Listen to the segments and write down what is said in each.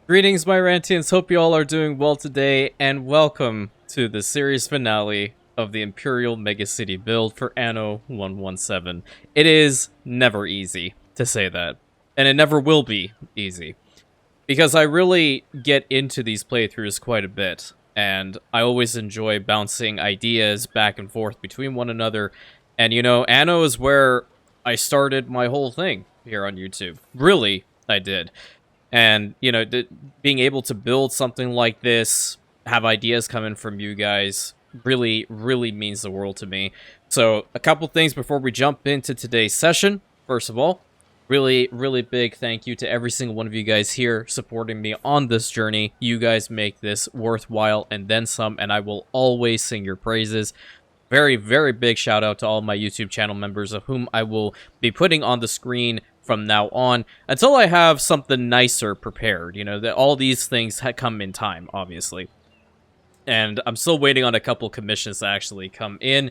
Greetings, my Rantians. Hope you all are doing well today, and welcome to the series finale of the Imperial Megacity build for Anno 117. It is never easy to say that, and it never will be easy, because I really get into these playthroughs quite a bit, and I always enjoy bouncing ideas back and forth between one another, and you know, Anno is where I started my whole thing here on YouTube. Really, I did. And, you know, being able to build something like this, have ideas coming from you guys, really, really means the world to me. So, a couple things before we jump into today's session. First of all, really, really big thank you to every single one of you guys here supporting me on this journey. You guys make this worthwhile and then some, and I will always sing your praises. Very, very big shout out to all my YouTube channel members, of whom I will be putting on the screen from now on until I have something nicer prepared. You know, that all these things come in time, obviously. And I'm still waiting on a couple commissions to actually come in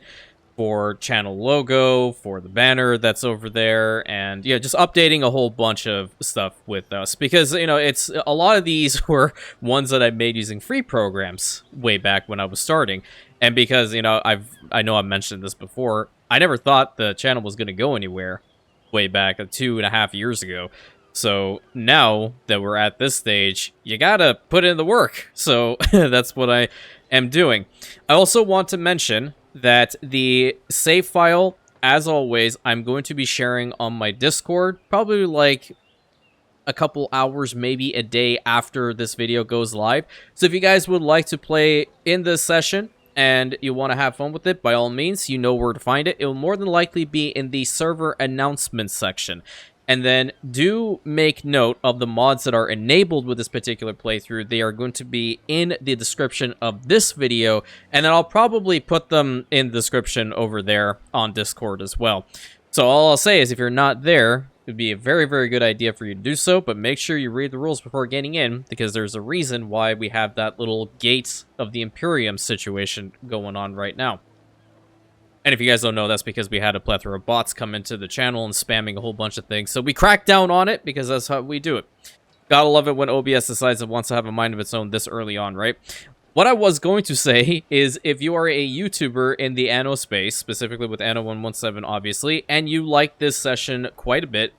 for channel logo, for the banner that's over there, and yeah, just updating a whole bunch of stuff with us, because you know, it's a lot of these were ones that I made using free programs way back when I was starting. And because, you know, I know I've mentioned this before, I never thought the channel was going to go anywhere way back 2.5 years ago. So now that we're at this stage, you gotta put in the work. So that's what I am doing. I also want to mention that the save file, as always, I'm going to be sharing on my Discord, probably like a couple hours, maybe a day after this video goes live. So if you guys would like to play in this session, and you want to have fun with it, by all means, you know where to find it. It will more than likely be in the server announcements section. And then do make note of the mods that are enabled with this particular playthrough. They are going to be in the description of this video, and then I'll probably put them in the description over there on Discord as well. So all I'll say is if you're not there, it would be a very, very good idea for you to do so, but make sure you read the rules before getting in, because there's a reason why we have that little gate of the Imperium situation going on right now. And if you guys don't know, that's because we had a plethora of bots come into the channel and spamming a whole bunch of things, so we cracked down on it, because that's how we do it. Gotta love it when OBS decides it wants to have a mind of its own this early on, right? What I was going to say is, if you are a YouTuber in the Anno space, specifically with Anno 117, obviously, and you like this session quite a bit,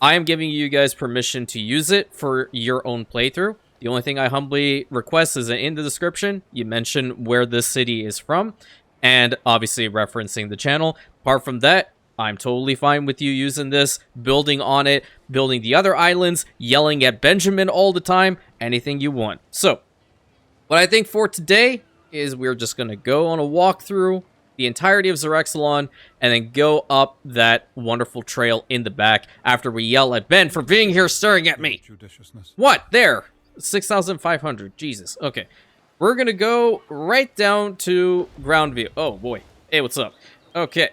I am giving you guys permission to use it for your own playthrough. The only thing I humbly request is that in the description, you mention where this city is from, and obviously referencing the channel. Apart from that, I'm totally fine with you using this, building on it, building the other islands, yelling at Benjamin all the time, anything you want. So, what I think for today is we're just going to go on a walk through the entirety of Zerexalon and then go up that wonderful trail in the back after we yell at Ben for being here staring at me. What? There. 6,500. Jesus. Okay. We're going to go right down to ground view. Oh, boy. Hey, what's up? Okay.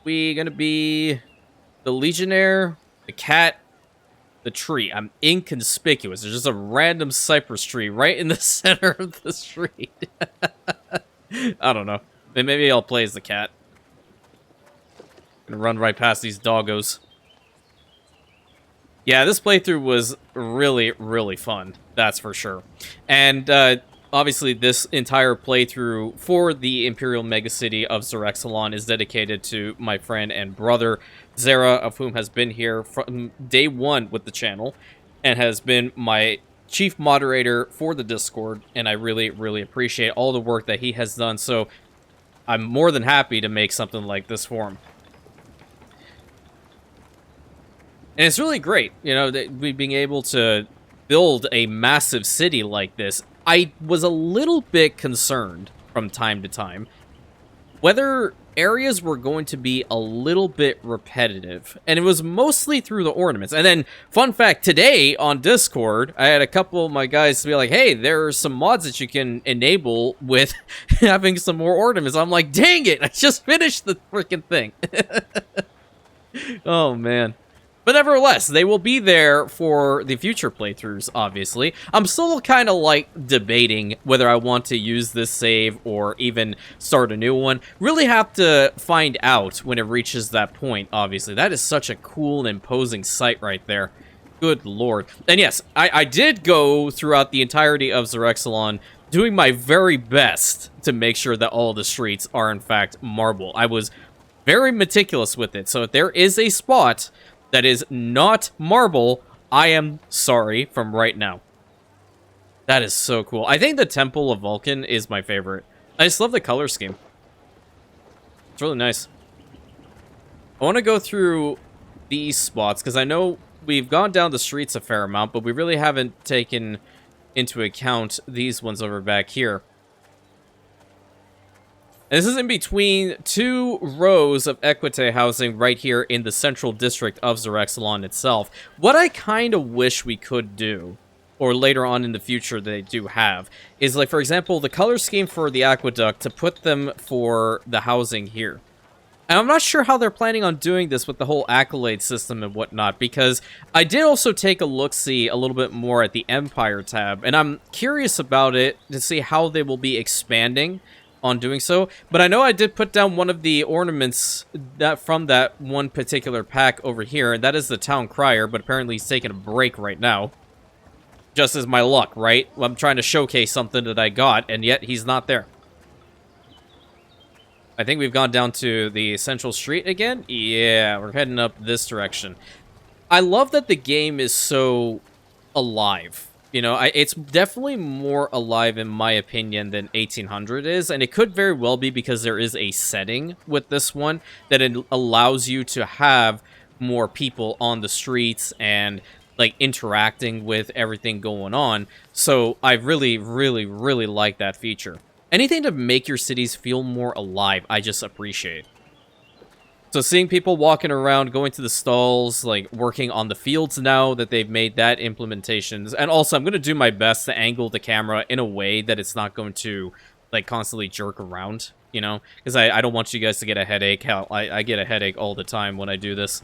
We going to be the Legionnaire, the cat, the tree. I'm inconspicuous. There's just a random cypress tree right in the center of the street. I don't know. Maybe I'll play as the cat. Gonna run right past these doggos. Yeah, this playthrough was really, really fun. That's for sure. And obviously, this entire playthrough for the Imperial Megacity of Zerexalon is dedicated to my friend and brother, Zera, of whom has been here from day one with the channel, and has been my chief moderator for the Discord, and I really, really appreciate all the work that he has done, so I'm more than happy to make something like this for him. And it's really great, you know, that we being able to build a massive city like this. I was a little bit concerned from time to time whether areas were going to be a little bit repetitive, and it was mostly through the ornaments. And then, fun fact, today on Discord, I had a couple of my guys be like, hey, there are some mods that you can enable with having some more ornaments. I'm like, dang it, I just finished the freaking thing. Oh, man. But nevertheless, they will be there for the future playthroughs, obviously. I'm still kind of, like, debating whether I want to use this save or even start a new one. Really have to find out when it reaches that point, obviously. That is such a cool and imposing sight right there. Good lord. And yes, I did go throughout the entirety of Xerexalon doing my very best to make sure that all the streets are, in fact, marble. I was very meticulous with it. So if there is a spot that is not marble, I am sorry from right now. That is so cool. I think the Temple of Vulcan is my favorite. I just love the color scheme. It's really nice. I want to go through these spots, because I know we've gone down the streets a fair amount, but we really haven't taken into account these ones over back here. And this is in between 2 rows of Equite housing right here in the central district of Xerexalon itself. What I kind of wish we could do, or later on in the future they do have, is like, for example, the color scheme for the aqueduct, to put them for the housing here. And I'm not sure how they're planning on doing this with the whole accolade system and whatnot, because I did also take a look-see a little bit more at the Empire tab, and I'm curious about it to see how they will be expanding on doing so. But I know I did put down one of the ornaments that from that one particular pack over here, and that is the Town Crier, but apparently he's taking a break right now. Just as my luck, right? I'm trying to showcase something that I got, and yet he's not there. I think we've gone down to the central street again. Yeah, we're heading up this direction. I love that the game is so alive. You know, it's definitely more alive, in my opinion, than 1800 is. And it could very well be because there is a setting with this one that it allows you to have more people on the streets and, like, interacting with everything going on. So I really, really, really like that feature. Anything to make your cities feel more alive, I just appreciate. So seeing people walking around, going to the stalls, like working on the fields now that they've made that implementations. And also, I'm going to do my best to angle the camera in a way that it's not going to, like, constantly jerk around, you know? Because I don't want you guys to get a headache. Hell, I get a headache all the time when I do this.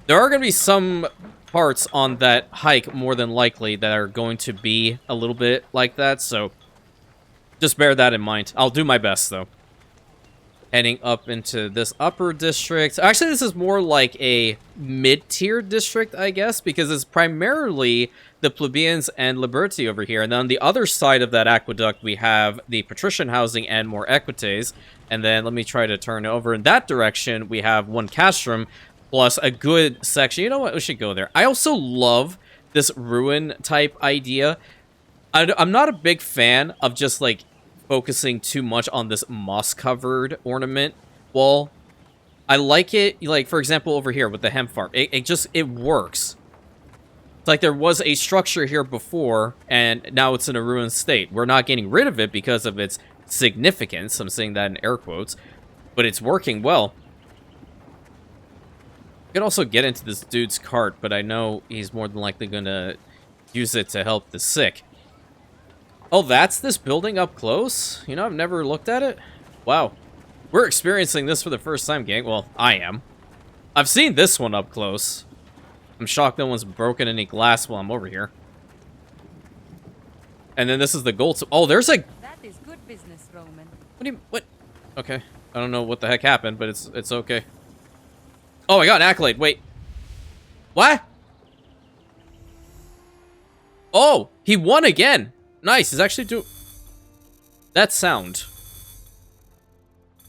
There are going to be some parts on that hike, more than likely, that are going to be a little bit like that, so just bear that in mind. I'll do my best, though. Heading up into this upper district. Actually, this is more like a mid-tier district, I guess, because it's primarily the plebeians and liberty over here. And then on the other side of that aqueduct, we have the patrician housing and more equites. And then let me try to turn over in that direction. We have one castrum plus a good section. You know what? We should go there. I also love this ruin type idea. I'm not a big fan of just, like, focusing too much on this moss-covered ornament wall. I like it, like, for example, over here with the hemp farm. It works. It's like there was a structure here before, and now it's in a ruined state. We're not getting rid of it because of its significance. I'm saying that in air quotes. But it's working well. I could also get into this dude's cart, but I know he's more than likely going to use it to help the sick. Oh, that's this building up close? You know, I've never looked at it. Wow. We're experiencing this for the first time, gang. Well, I am. I've seen this one up close. I'm shocked no one's broken any glass while I'm over here. And then this is the gold... Oh, there's a... That is good business, Roman. What do you... What? Okay. I don't know what the heck happened, but it's okay. Oh, I got an accolade. Wait. What? Oh, he won again. Nice, he's actually doing that sound.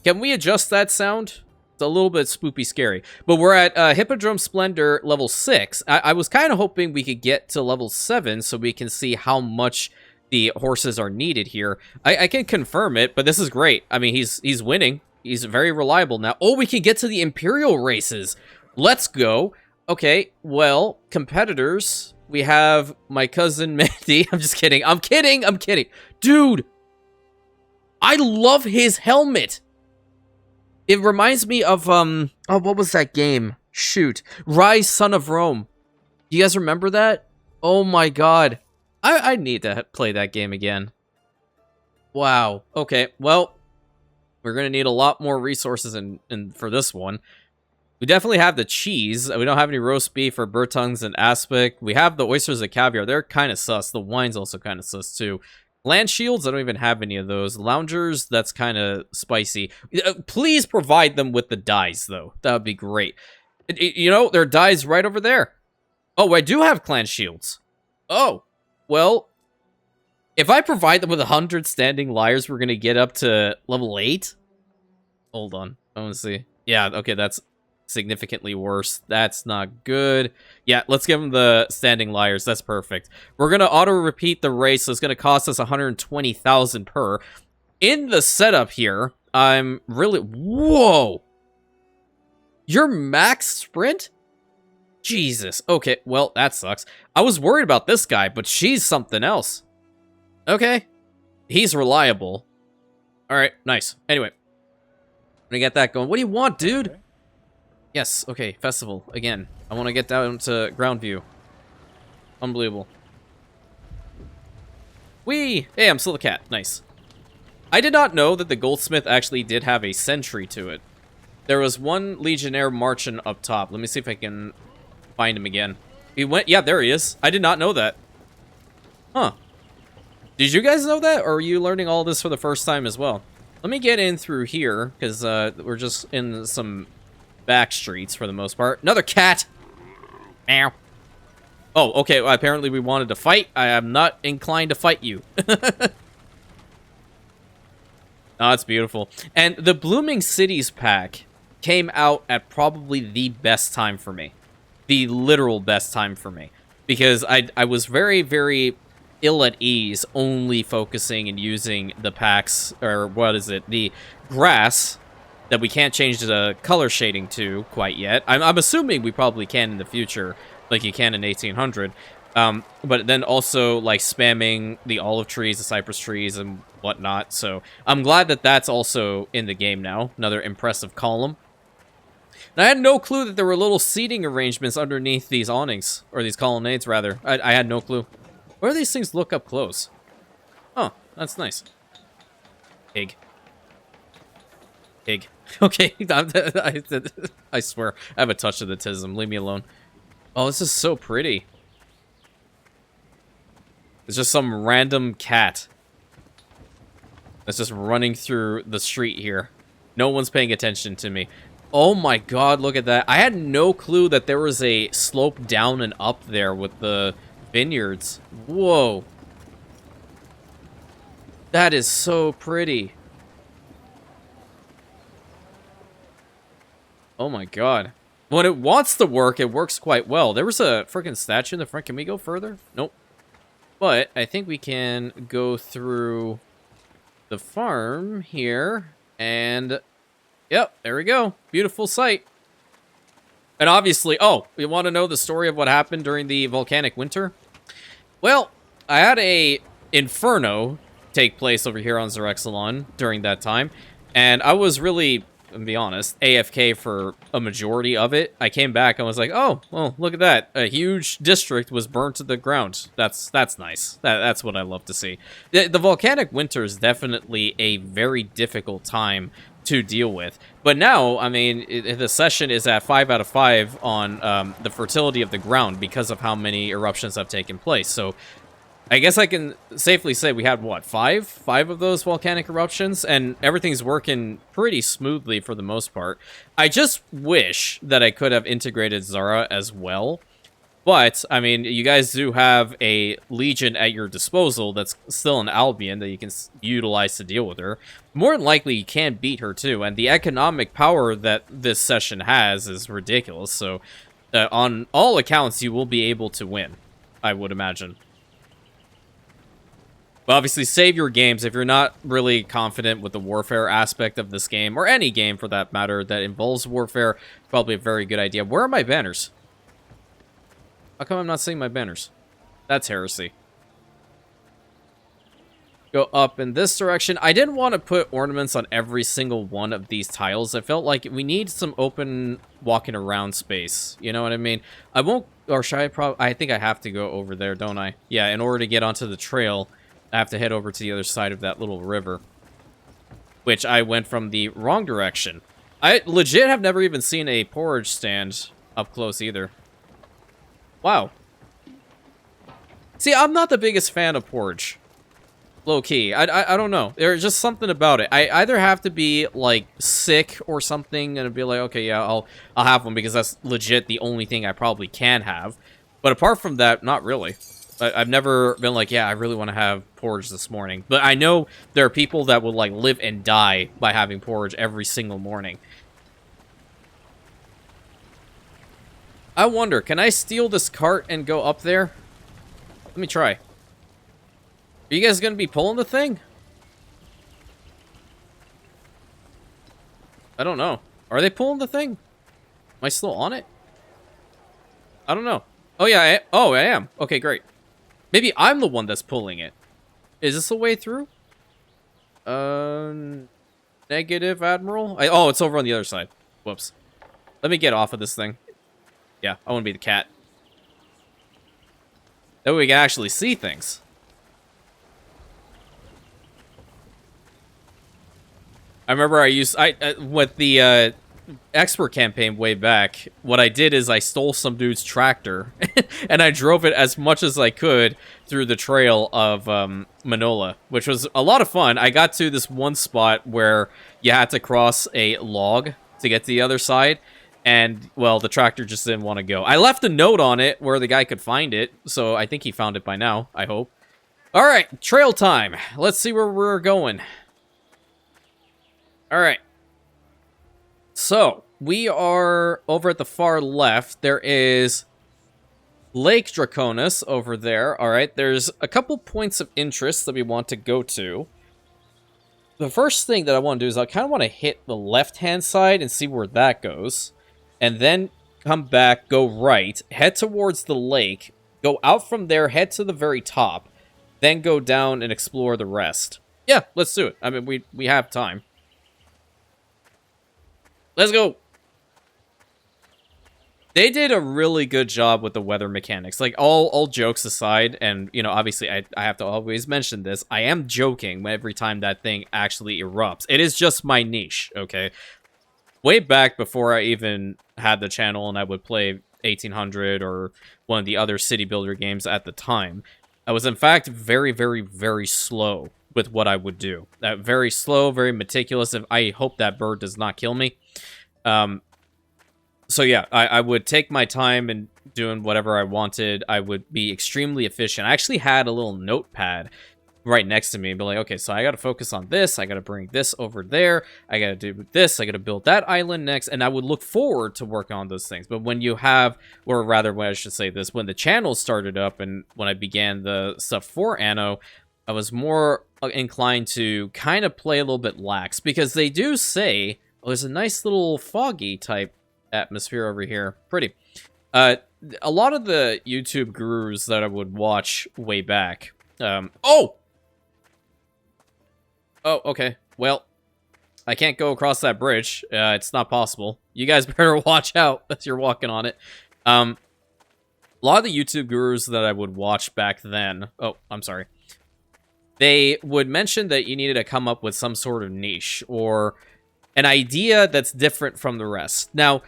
Can we adjust that sound? It's a little bit spoopy scary. But we're at Hippodrome Splendor level 6. I was kind of hoping we could get to level 7 so we can see how much the horses are needed here. I can confirm it, but this is great. I mean, he's winning. He's very reliable now. Oh, we can get to the Imperial races. Let's go. Okay, well, competitors... We have my cousin Mandy. I'm just kidding. I'm kidding. Dude, I love his helmet. It reminds me of, oh, what was that game? Shoot. Rise, Son of Rome. Do you guys remember that? Oh my god. I need to play that game again. Wow. Okay, well, we're going to need a lot more resources for this one. We definitely have the cheese. We don't have any roast beef or bird tongues and aspic. We have the oysters and caviar. They're kind of sus. The wine's also kind of sus, too. Land shields, I don't even have any of those. Loungers, that's kind of spicy. Please provide them with the dyes, though. That would be great. You know, there are dyes right over there. Oh, I do have clan shields. Oh, well, if I provide them with 100 standing lyres, we're gonna get up to level 8? Hold on, I wanna see. Yeah, okay, that's significantly worse. That's not good. Yeah, let's give them the standing lyres. That's perfect. We're gonna auto-repeat the race, so it's gonna cost us 120,000 per. In the setup here, I'm really... Whoa! Your max sprint? Jesus. Okay, well, that sucks. I was worried about this guy, but she's something else. Okay. He's reliable. Alright, nice. Anyway. I'm gonna get that going. What do you want, dude? Okay. Yes, okay, festival. Again. I want to get down to ground view. Unbelievable. Whee! Hey, I'm still a cat. Nice. I did not know that the goldsmith actually did have a sentry to it. There was one legionnaire marching up top. Let me see if I can find him again. He went... Yeah, there he is. I did not know that. Huh. Did you guys know that? Or are you learning all this for the first time as well? Let me get in through here, because we're just in some back streets for the most part. Another cat! Ow. Oh, okay. Well, apparently we wanted to fight. I am not inclined to fight you. Oh, that's beautiful. And the Blooming Cities pack came out at probably the best time for me. The literal best time for me. Because I was very, very ill at ease only focusing and using the packs, or what is it, the grass that we can't change the color shading to quite yet. I'm assuming we probably can in the future, like you can in 1800. But then also like spamming the olive trees, the cypress trees, and whatnot. So I'm glad that that's also in the game now. Another impressive column. And I had no clue that there were little seating arrangements underneath these awnings, or these colonnades rather. I had no clue. Where do these things look up close? Oh, that's nice. Pig. Pig. Okay, I swear, I have a touch of the tism. Leave me alone. Oh, this is so pretty. It's just some random cat that's just running through the street here. No one's paying attention to me. Oh my god, look at that. I had no clue that there was a slope down and up there with the vineyards. Whoa. That is so pretty. Oh my god. When it wants to work, it works quite well. There was a freaking statue in the front. Can we go further? Nope. But I think we can go through the farm here. And, yep, there we go. Beautiful sight. And obviously, oh, we want to know the story of what happened during the volcanic winter? Well, I had a inferno take place over here on Xerexalon during that time. And I was really, to be honest, AFK for a majority of it. I came back and was like, oh, well, look at that. A huge district was burnt to the ground. That's nice. That's what I love to see. The volcanic winter is definitely a very difficult time to deal with. But now, I mean, the session is at 5 out of 5 on the fertility of the ground because of how many eruptions have taken place. So I guess I can safely say we had, what, 5? 5 of those volcanic eruptions, and everything's working pretty smoothly for the most part. I just wish that I could have integrated Zara as well. But, I mean, you guys do have a Legion at your disposal that's still an Albion that you can utilize to deal with her. More than likely, you can beat her, too. And the economic power that this session has is ridiculous. So, on all accounts, you will be able to win, I would imagine. But obviously, save your games if you're not really confident with the warfare aspect of this game, or any game, for that matter, that involves warfare. Probably a very good idea. Where are my banners? How come I'm not seeing my banners? That's heresy. Go up in this direction. I didn't want to put ornaments on every single one of these tiles. I felt like we need some open walking around space. You know what I mean? I won't, or should I think I have to go over there, don't I? Yeah, in order to get onto the trail, I have to head over to the other side of that little river. Which I went from the wrong direction. I legit have never even seen a porridge stand up close either. Wow. See, I'm not the biggest fan of porridge. Low-key. I don't know. There's just something about it. I either have to be, like, sick or something and be like, okay, yeah, I'll have one because that's legit the only thing I probably can have. But apart from that, not really. I've never been like, yeah, I really want to have porridge this morning. But I know there are people that would, like, live and die by having porridge every single morning. I wonder, can I steal this cart and go up there? Let me try. Are you guys going to be pulling the thing? I don't know. Are they pulling the thing? Am I still on it? I don't know. Oh, yeah. I am. Okay, great. Maybe I'm the one that's pulling it. Is this the way through? Negative, Admiral? Oh, it's over on the other side. Whoops. Let me get off of this thing. Yeah, I want to be the cat. That way we can actually see things. I remember with the expert campaign way back, what I did is I stole some dude's tractor and I drove it as much as I could through the trail of Manola, which was a lot of fun. I got to this one spot where you had to cross a log to get to the other side, and, well, the tractor just didn't want to go. I left a note on it where the guy could find it, so I think he found it by now, I hope. Alright, trail time. Let's see where we're going. Alright. So, we are over at the far left. There is Lake Draconis over there. Alright, there's a couple points of interest that we want to go to. The first thing that I want to do is I kind of want to hit the left-hand side and see where that goes. And then come back, go right, head towards the lake, go out from there, head to the very top, then go down and explore the rest. Yeah, let's do it. I mean, we have time. Let's go. They did a really good job with the weather mechanics. Like, all jokes aside, and, you know, obviously I have to always mention this, I am joking every time that thing actually erupts. It is just my niche, okay? Way back before I even had the channel and I would play 1800 or one of the other city builder games at the time, I was in fact very, very, very slow with what I would do. Very slow, very meticulous. I hope that bird does not kill me. So yeah, I would take my time and doing whatever I wanted. I would be extremely efficient. I actually had a little notepad right next to me and be like, okay, so I got to focus on this. I got to bring this over there. I got to do this. I got to build that island next. And I would look forward to working on those things. But when you have, or rather, when I should say this, when the channel started up and when I began the stuff for Anno, I was more inclined to kind of play a little bit lax, because they do say, oh, there's a nice little foggy type atmosphere over here. Pretty. A lot of the YouTube gurus that I would watch way back. Oh, okay. Well, I can't go across that bridge. It's not possible. You guys better watch out as you're walking on it. A lot of the YouTube gurus that I would watch back then... Oh, I'm sorry. They would mention that you needed to come up with some sort of niche or an idea that's different from the rest. Now,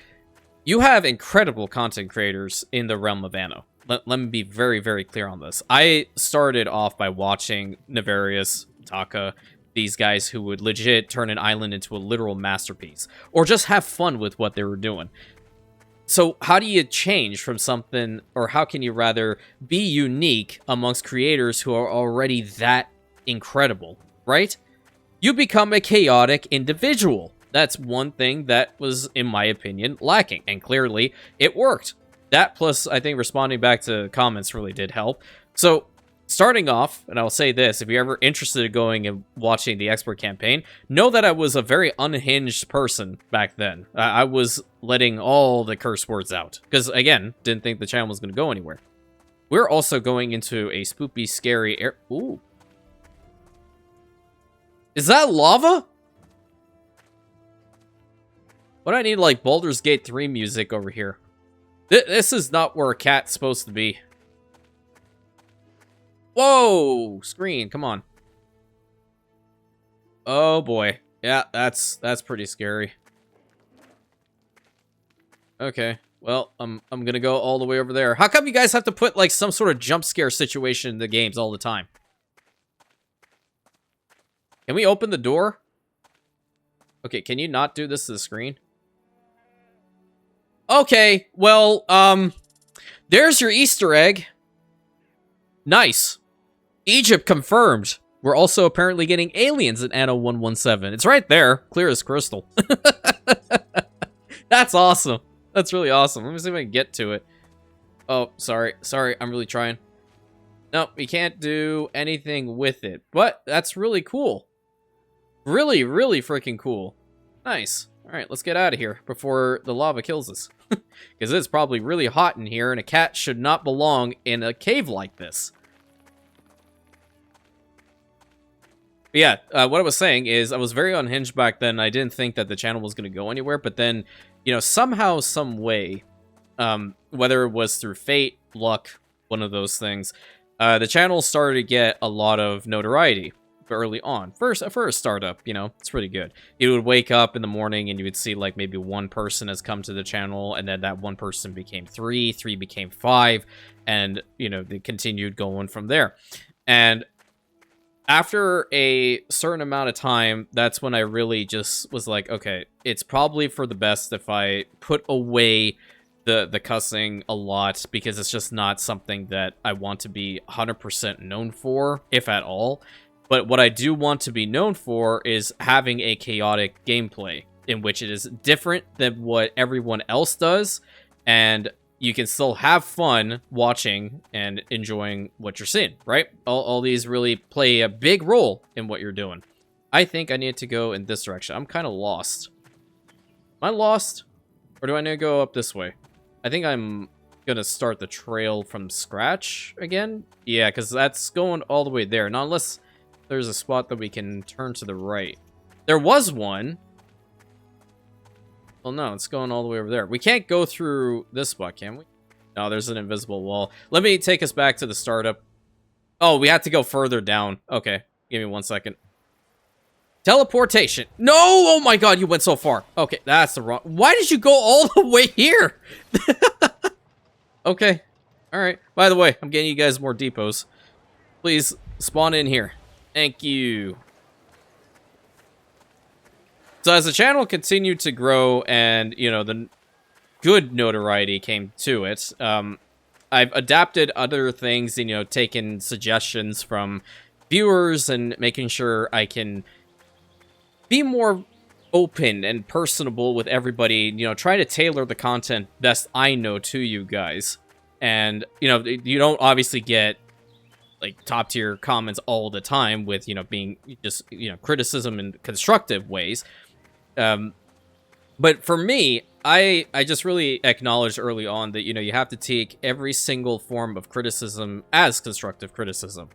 you have incredible content creators in the realm of Anno. Let me be very, very clear on this. I started off by watching Navarius, Taka, these guys who would legit turn an island into a literal masterpiece, or just have fun with what they were doing. So how do you change from something, or how can you rather be unique amongst creators who are already that incredible, right? You become a chaotic individual. That's one thing that was, in my opinion, lacking, and clearly it worked. That plus, I think, responding back to comments really did help. So, starting off, and I'll say this, if you're ever interested in going and watching the expert campaign, know that I was a very unhinged person back then. I was letting all the curse words out. Because, again, didn't think the channel was going to go anywhere. We're also going into a spoopy, scary air... Ooh. Is that lava? What do I need, like, Baldur's Gate 3 music over here? This is not where a cat's supposed to be. Whoa! Screen, come on. Oh boy. Yeah, that's pretty scary. Okay. Well, I'm gonna go all the way over there. How come you guys have to put like some sort of jump scare situation in the games all the time? Can we open the door? Okay, can you not do this to the screen? Okay, well, There's your Easter egg. Nice. Egypt confirmed. We're also apparently getting aliens in Anno 117. It's right there, clear as crystal. That's awesome. That's really awesome. Let me see if I can get to it. Oh, sorry. Sorry, I'm really trying. No, we can't do anything with it. But that's really cool. Really, really freaking cool. Nice. Alright, let's get out of here before the lava kills us. Because it's probably really hot in here, and a cat should not belong in a cave like this. But yeah, what I was saying is I was very unhinged back then. I didn't think that the channel was going to go anywhere, but then, you know, somehow, some way, whether it was through fate, luck, one of those things, the channel started to get a lot of notoriety early on. For a startup, you know, it's pretty good. You would wake up in the morning and you would see like maybe one person has come to the channel, and then that one person became three became five, and, you know, they continued going from there. And after a certain amount of time, that's when I really just was like, okay, it's probably for the best if I put away the cussing a lot, because it's just not something that I want to be 100% known for, if at all. But what I do want to be known for is having a chaotic gameplay in which it is different than what everyone else does, and you can still have fun watching and enjoying what you're seeing, right? All these really play a big role in what you're doing. I think I need to go in this direction. I'm kind of lost. Am I lost? Or do I need to go up this way? I think I'm going to start the trail from scratch again. Yeah, because that's going all the way there. Not unless there's a spot that we can turn to the right. There was one. Well, no, it's going all the way over there. We can't go through this spot, can we? No, there's an invisible wall. Let me take us back to the startup. Oh, we have to go further down. Okay, give me 1 second. Teleportation. No! Oh my god, you went so far. Okay, that's the wrong... Why did you go all the way here? Okay, alright. By the way, I'm getting you guys more depots. Please, spawn in here. Thank you. So as the channel continued to grow and, you know, the good notoriety came to it, I've adapted other things and, you know, taken suggestions from viewers and making sure I can be more open and personable with everybody, you know, try to tailor the content best I know to you guys. And, you know, you don't obviously get like top tier comments all the time with, you know, being just, you know, criticism in constructive ways. But for me, I just really acknowledged early on that, you know, you have to take every single form of criticism as constructive criticism.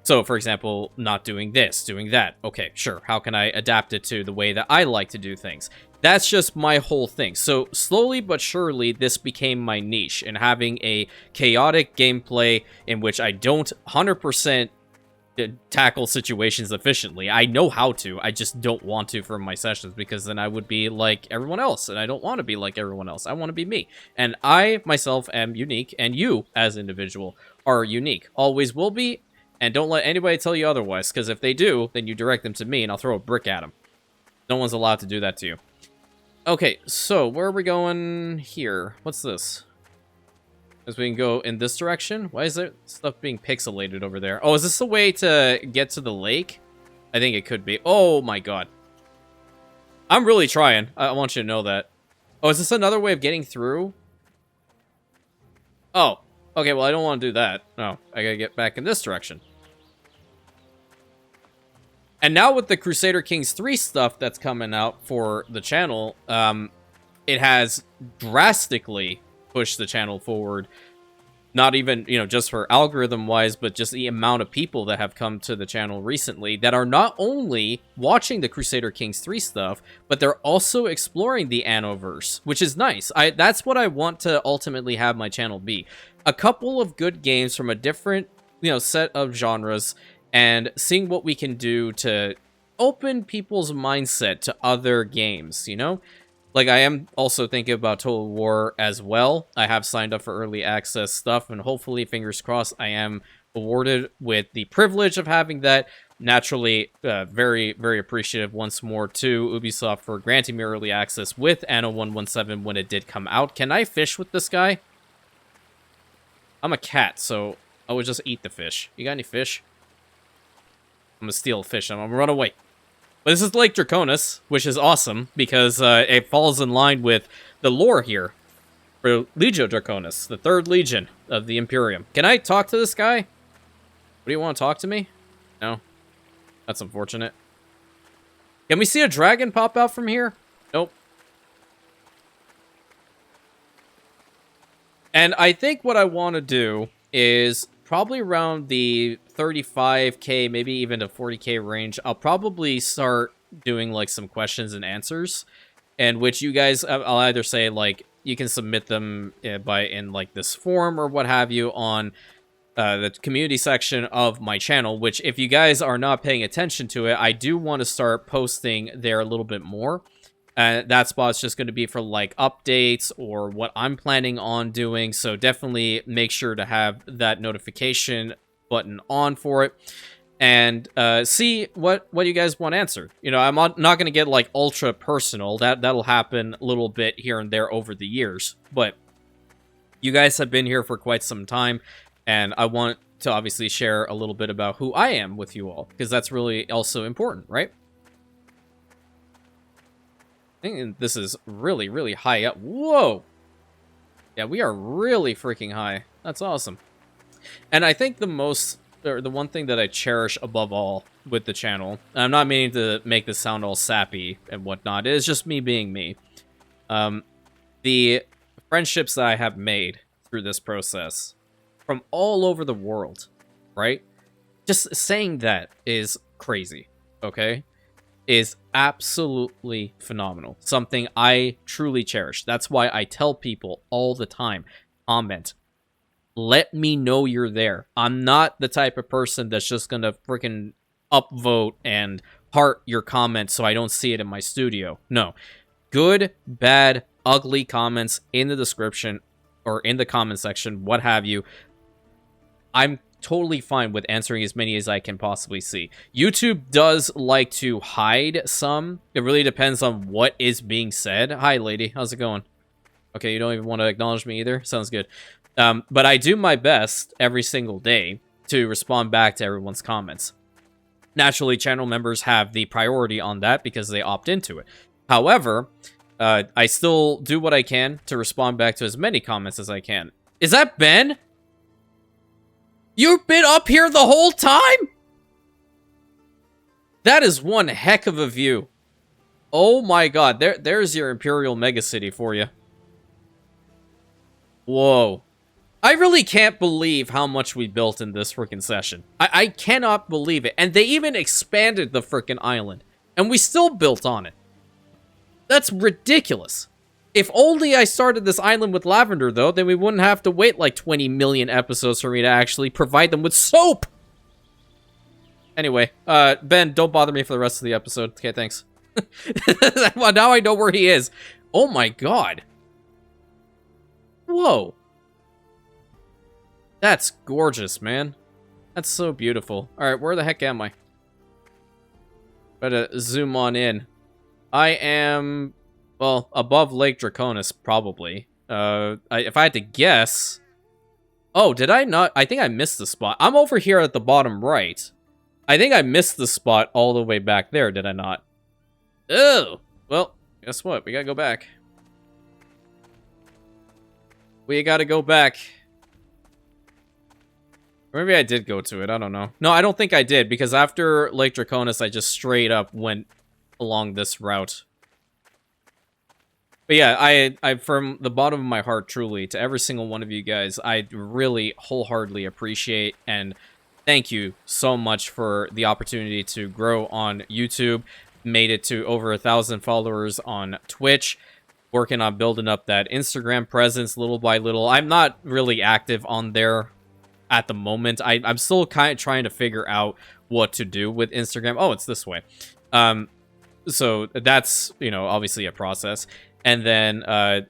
So, for example, not doing this, doing that. Okay, sure. How can I adapt it to the way that I like to do things? That's just my whole thing. So, slowly but surely, this became my niche, and having a chaotic gameplay in which I don't 100% tackle situations efficiently. I know how to, I just don't want to for my sessions, because then I would be like everyone else, and I don't want to be like everyone else. I want to be me. And I, myself, am unique, and you, as an individual, are unique. Always will be, and don't let anybody tell you otherwise, because if they do, then you direct them to me, and I'll throw a brick at them. No one's allowed to do that to you. Okay, so where are we going here? What's this? As we can go in this direction. Why is there stuff being pixelated over there? Oh, is this a way to get to the lake? I think it could be. Oh my god. I'm really trying. I want you to know that. Oh, is this another way of getting through? Oh. Okay, well, I don't want to do that. No, I gotta get back in this direction. And now with the Crusader Kings 3 stuff that's coming out for the channel, it has drastically pushed the channel forward. Not even, you know, just for algorithm-wise, but just the amount of people that have come to the channel recently that are not only watching the Crusader Kings 3 stuff, but they're also exploring the Annoverse, which is nice. That's what I want to ultimately have my channel be. A couple of good games from a different, you know, set of genres, and seeing what we can do to open people's mindset to other games, you know? Like, I am also thinking about Total War as well. I have signed up for early access stuff, and hopefully, fingers crossed, I am awarded with the privilege of having that. Naturally, very, very appreciative once more to Ubisoft for granting me early access with Anno 117 when it did come out. Can I fish with this guy? I'm a cat, so I would just eat the fish. You got any fish? I'm gonna steal a fish. I'm gonna run away. But this is Lake Draconis, which is awesome because it falls in line with the lore here for Legio Draconis, the 3rd Legion of the Imperium. Can I talk to this guy? What do you want to talk to me? No. That's unfortunate. Can we see a dragon pop out from here? Nope. And I think what I want to do is probably around the 35k, maybe even to 40k range, I'll probably start doing like some questions and answers, and which you guys, I'll either say like you can submit them in like this form or what have you on the community section of my channel, which if you guys are not paying attention to it, I do want to start posting there a little bit more. That spot's just going to be for like updates or what I'm planning on doing. So definitely make sure to have that notification button on for it and see what you guys want answered. You know, I'm not going to get like ultra personal. That'll happen a little bit here and there over the years. But you guys have been here for quite some time, and I want to obviously share a little bit about who I am with you all, because that's really also important, right? I think this is really, really high up. Whoa! Yeah, we are really freaking high. That's awesome. And I think the one thing that I cherish above all with the channel, and I'm not meaning to make this sound all sappy and whatnot, it is just me being me. The friendships that I have made through this process from all over the world, right? Just saying that is crazy, okay? Is absolutely phenomenal. Something I truly cherish. That's why I tell people all the time, comment. Let me know you're there. I'm not the type of person that's just gonna freaking upvote and heart your comments so I don't see it in my studio. No. Good, bad, ugly comments in the description or in the comment section, what have you. I'm totally fine with answering as many as I can possibly see. YouTube does like to hide some. It really depends on what is being said. Hi, lady. How's it going? Okay, you don't even want to acknowledge me either? Sounds good. But I do my best every single day to respond back to everyone's comments. Naturally, channel members have the priority on that because they opt into it. However, I still do what I can to respond back to as many comments as I can. Is that Ben? You've been up here the whole time? That is one heck of a view. Oh my god, there's your Imperial Megacity for you. Whoa. I really can't believe how much we built in this freaking session. I cannot believe it. And they even expanded the freaking island. And we still built on it. That's ridiculous. If only I started this island with lavender, though, then we wouldn't have to wait like 20 million episodes for me to actually provide them with soap! Anyway, Ben, don't bother me for the rest of the episode. Okay, thanks. Well, now I know where he is. Oh my god. Whoa. That's gorgeous, man. That's so beautiful. Alright, where the heck am I? Better zoom on in. I am... well, above Lake Draconis, probably. If I had to guess... oh, did I not? I think I missed the spot. I'm over here at the bottom right. I think I missed the spot all the way back there, did I not? Oh! Well, guess what? We gotta go back. We gotta go back. Or maybe I did go to it, I don't know. No, I don't think I did, because after Lake Draconis, I just straight up went along this route. But yeah, I from the bottom of my heart, truly, to every single one of you guys, I really wholeheartedly appreciate and thank you so much for the opportunity to grow on YouTube. Made it to over 1,000 followers on Twitch. Working on building up that Instagram presence little by little. I'm not really active on there at the moment. I'm still kind of trying to figure out what to do with Instagram. Oh, it's this way. So that's, you know, obviously a process. And then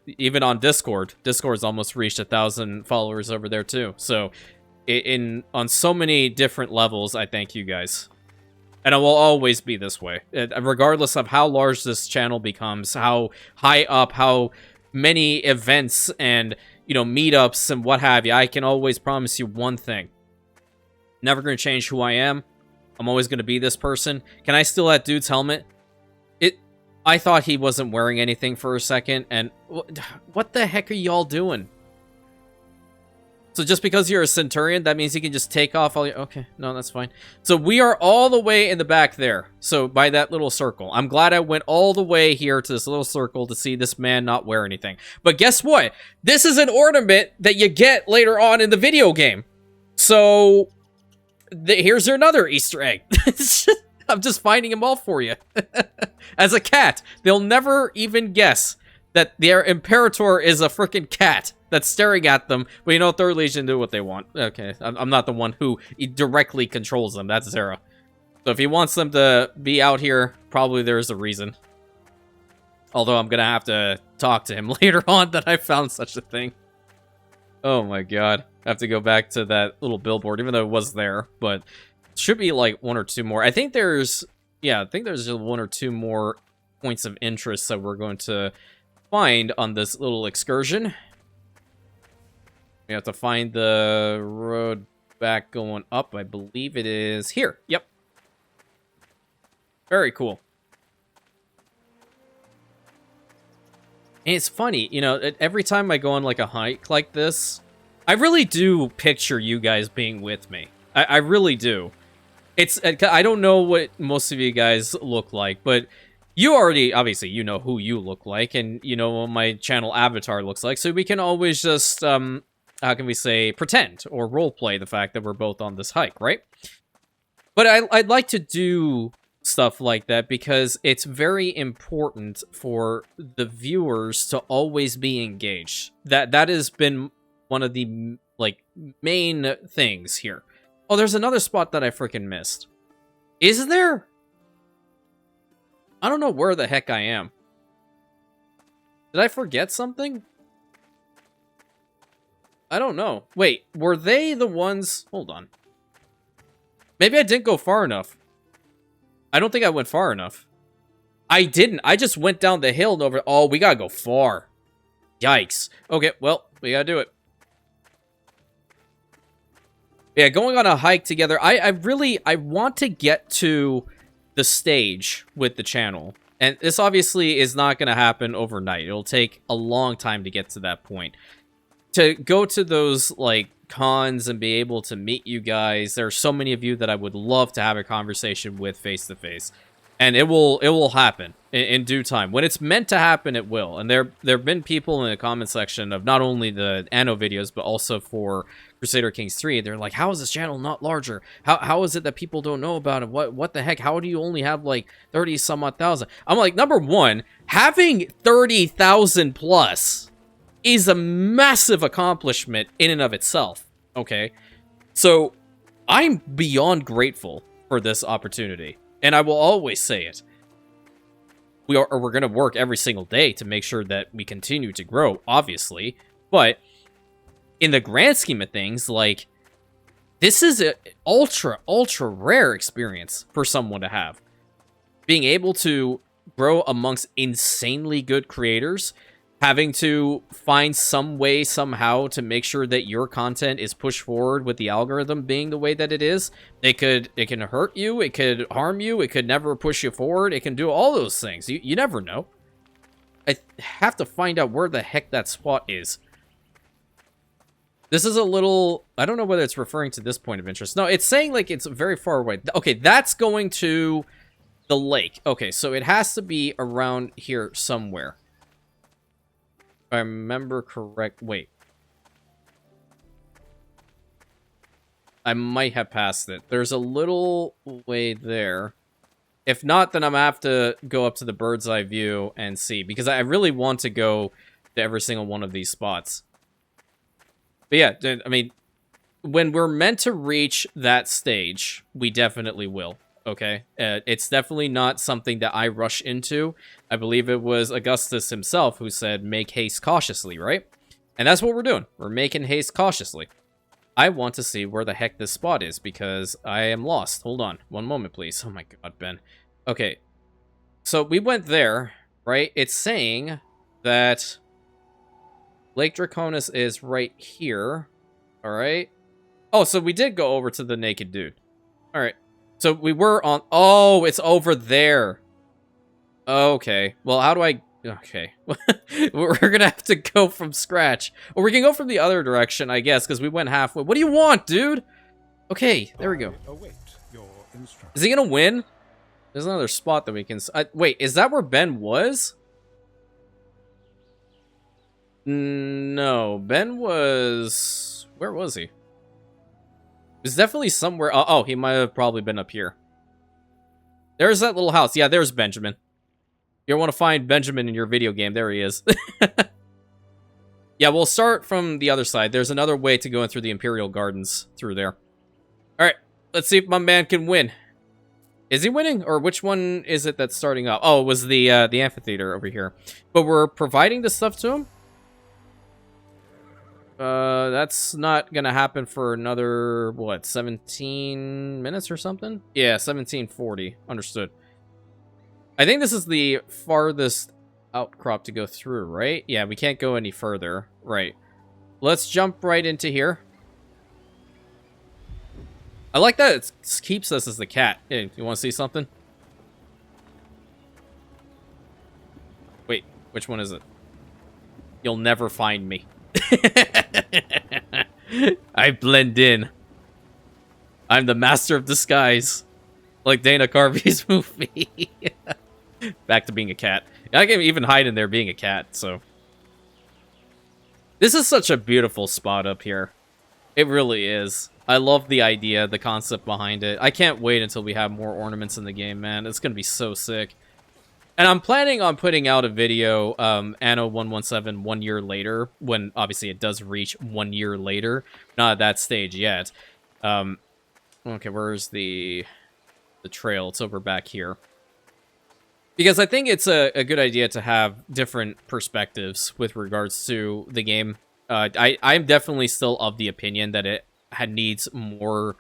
even on Discord's almost reached 1,000 followers over there too. So on so many different levels, I thank you guys. And it will always be this way. Regardless of how large this channel becomes, how high up, how many events and, you know, meetups and what have you, I can always promise you one thing. Never going to change who I am. I'm always going to be this person. Can I steal that dude's helmet? I thought he wasn't wearing anything for a second, and what the heck are y'all doing? So just because you're a Centurion, that means you can just take off all your... Okay, no, that's fine. So we are all the way in the back there. So by that little circle. I'm glad I went all the way here to this little circle to see this man not wear anything. But guess what? This is an ornament that you get later on in the video game. So here's another Easter egg. I'm just finding them all for you. As a cat, they'll never even guess that their Imperator is a freaking cat that's staring at them. But you know, Third Legion do what they want. Okay, I'm not the one who directly controls them. That's Zera. So if he wants them to be out here, probably there's a reason. Although I'm going to have to talk to him later on that I found such a thing. Oh my god. I have to go back to that little billboard, even though it was there. But should be like one or two more. I think there's... Yeah, I think there's one or two more points of interest that we're going to find on this little excursion. We have to find the road back going up. I believe it is here. Yep. Very cool. And it's funny, you know, every time I go on like a hike like this, I really do picture you guys being with me. I really do. I don't know what most of you guys look like, but you already, obviously, you know who you look like, and you know what my channel avatar looks like, so we can always just, how can we say, pretend or roleplay the fact that we're both on this hike, right? But I'd like to do stuff like that because it's very important for the viewers to always be engaged. That has been one of the, like, main things here. Oh, there's another spot that I freaking missed. Is there? I don't know where the heck I am. Did I forget something? I don't know. Wait, were they the ones... Hold on. Maybe I didn't go far enough. I don't think I went far enough. I didn't. I just went down the hill and over... Oh, we gotta go far. Yikes. Okay, well, we gotta do it. Yeah, going on a hike together. I want to get to the stage with the channel. And this obviously is not going to happen overnight. It'll take a long time to get to that point. To go to those, like, cons and be able to meet you guys, there are so many of you that I would love to have a conversation with face-to-face. And it will happen in due time. When it's meant to happen, it will. And there have been people in the comment section of not only the Anno videos, but also for Crusader Kings 3. They're like, how is this channel not larger? How is it that people don't know about it? What the heck? How do you only have like 30 some odd thousand? I'm like, number one, having 30,000 plus is a massive accomplishment in and of itself. Okay, so I'm beyond grateful for this opportunity. And I will always say it. We're going to work every single day to make sure that we continue to grow, obviously. But in the grand scheme of things, like, this is an ultra rare experience for someone to have. Being able to grow amongst insanely good creators, having to find some way somehow to make sure that your content is pushed forward with the algorithm being the way that it is. It can hurt you, it could harm you, it could never push you forward, it can do all those things. You never know. I have to find out where the heck that spot is. This is a little... I don't know whether it's referring to this point of interest. No, it's saying like it's very far away. Okay, that's going to the lake. Okay, so it has to be around here somewhere. If I remember correct... Wait. I might have passed it. There's a little way there. If not, then I'm going to have to go up to the bird's eye view and see. Because I really want to go to every single one of these spots. But yeah, I mean, when we're meant to reach that stage, we definitely will. Okay, it's definitely not something that I rush into. I believe it was Augustus himself who said, make haste cautiously, right? And that's what we're doing. We're making haste cautiously. I want to see where the heck this spot is because I am lost. Hold on. One moment, please. Oh my god, Ben. Okay. So we went there, right? It's saying that Lake Draconis is right here. Alright. Oh, so we did go over to the naked dude. Alright. So we were on... Oh, it's over there. Okay. Well, how do I... Okay. We're gonna have to go from scratch. Or we can go from the other direction, I guess, because we went halfway. What do you want, dude? Okay, there we go. Is he gonna win? There's another spot that we can... wait, is that where Ben was? No, Ben was... Where was he? He was definitely somewhere... Oh, he might have probably been up here. There's that little house. Yeah, there's Benjamin. You want to find Benjamin in your video game. There he is. Yeah, we'll start from the other side. There's another way to go in through the Imperial Gardens through there. Alright, let's see if my man can win. Is he winning? Or which one is it that's starting up? Oh, it was the amphitheater over here. But we're providing the stuff to him? That's not gonna happen for another, what, 17 minutes or something? Yeah, 1740. Understood. I think this is the farthest outcrop to go through, right? Yeah, we can't go any further. Right. Let's jump right into here. I like that it keeps us as the cat. Hey, you want to see something? Wait, which one is it? You'll never find me. I blend in. I'm the master of disguise. Like Dana Carvey's movie. Back to being a cat. I can even hide in there being a cat, so. This is such a beautiful spot up here. It really is. I love the idea, the concept behind it. I can't wait until we have more ornaments in the game, man. It's gonna be so sick. And I'm planning on putting out a video, Anno 117, 1 year later, when obviously it does reach 1 year later. Not at that stage yet. Okay, where's the trail? It's over back here. Because I think it's a good idea to have different perspectives with regards to the game. I'm definitely still of the opinion that it needs more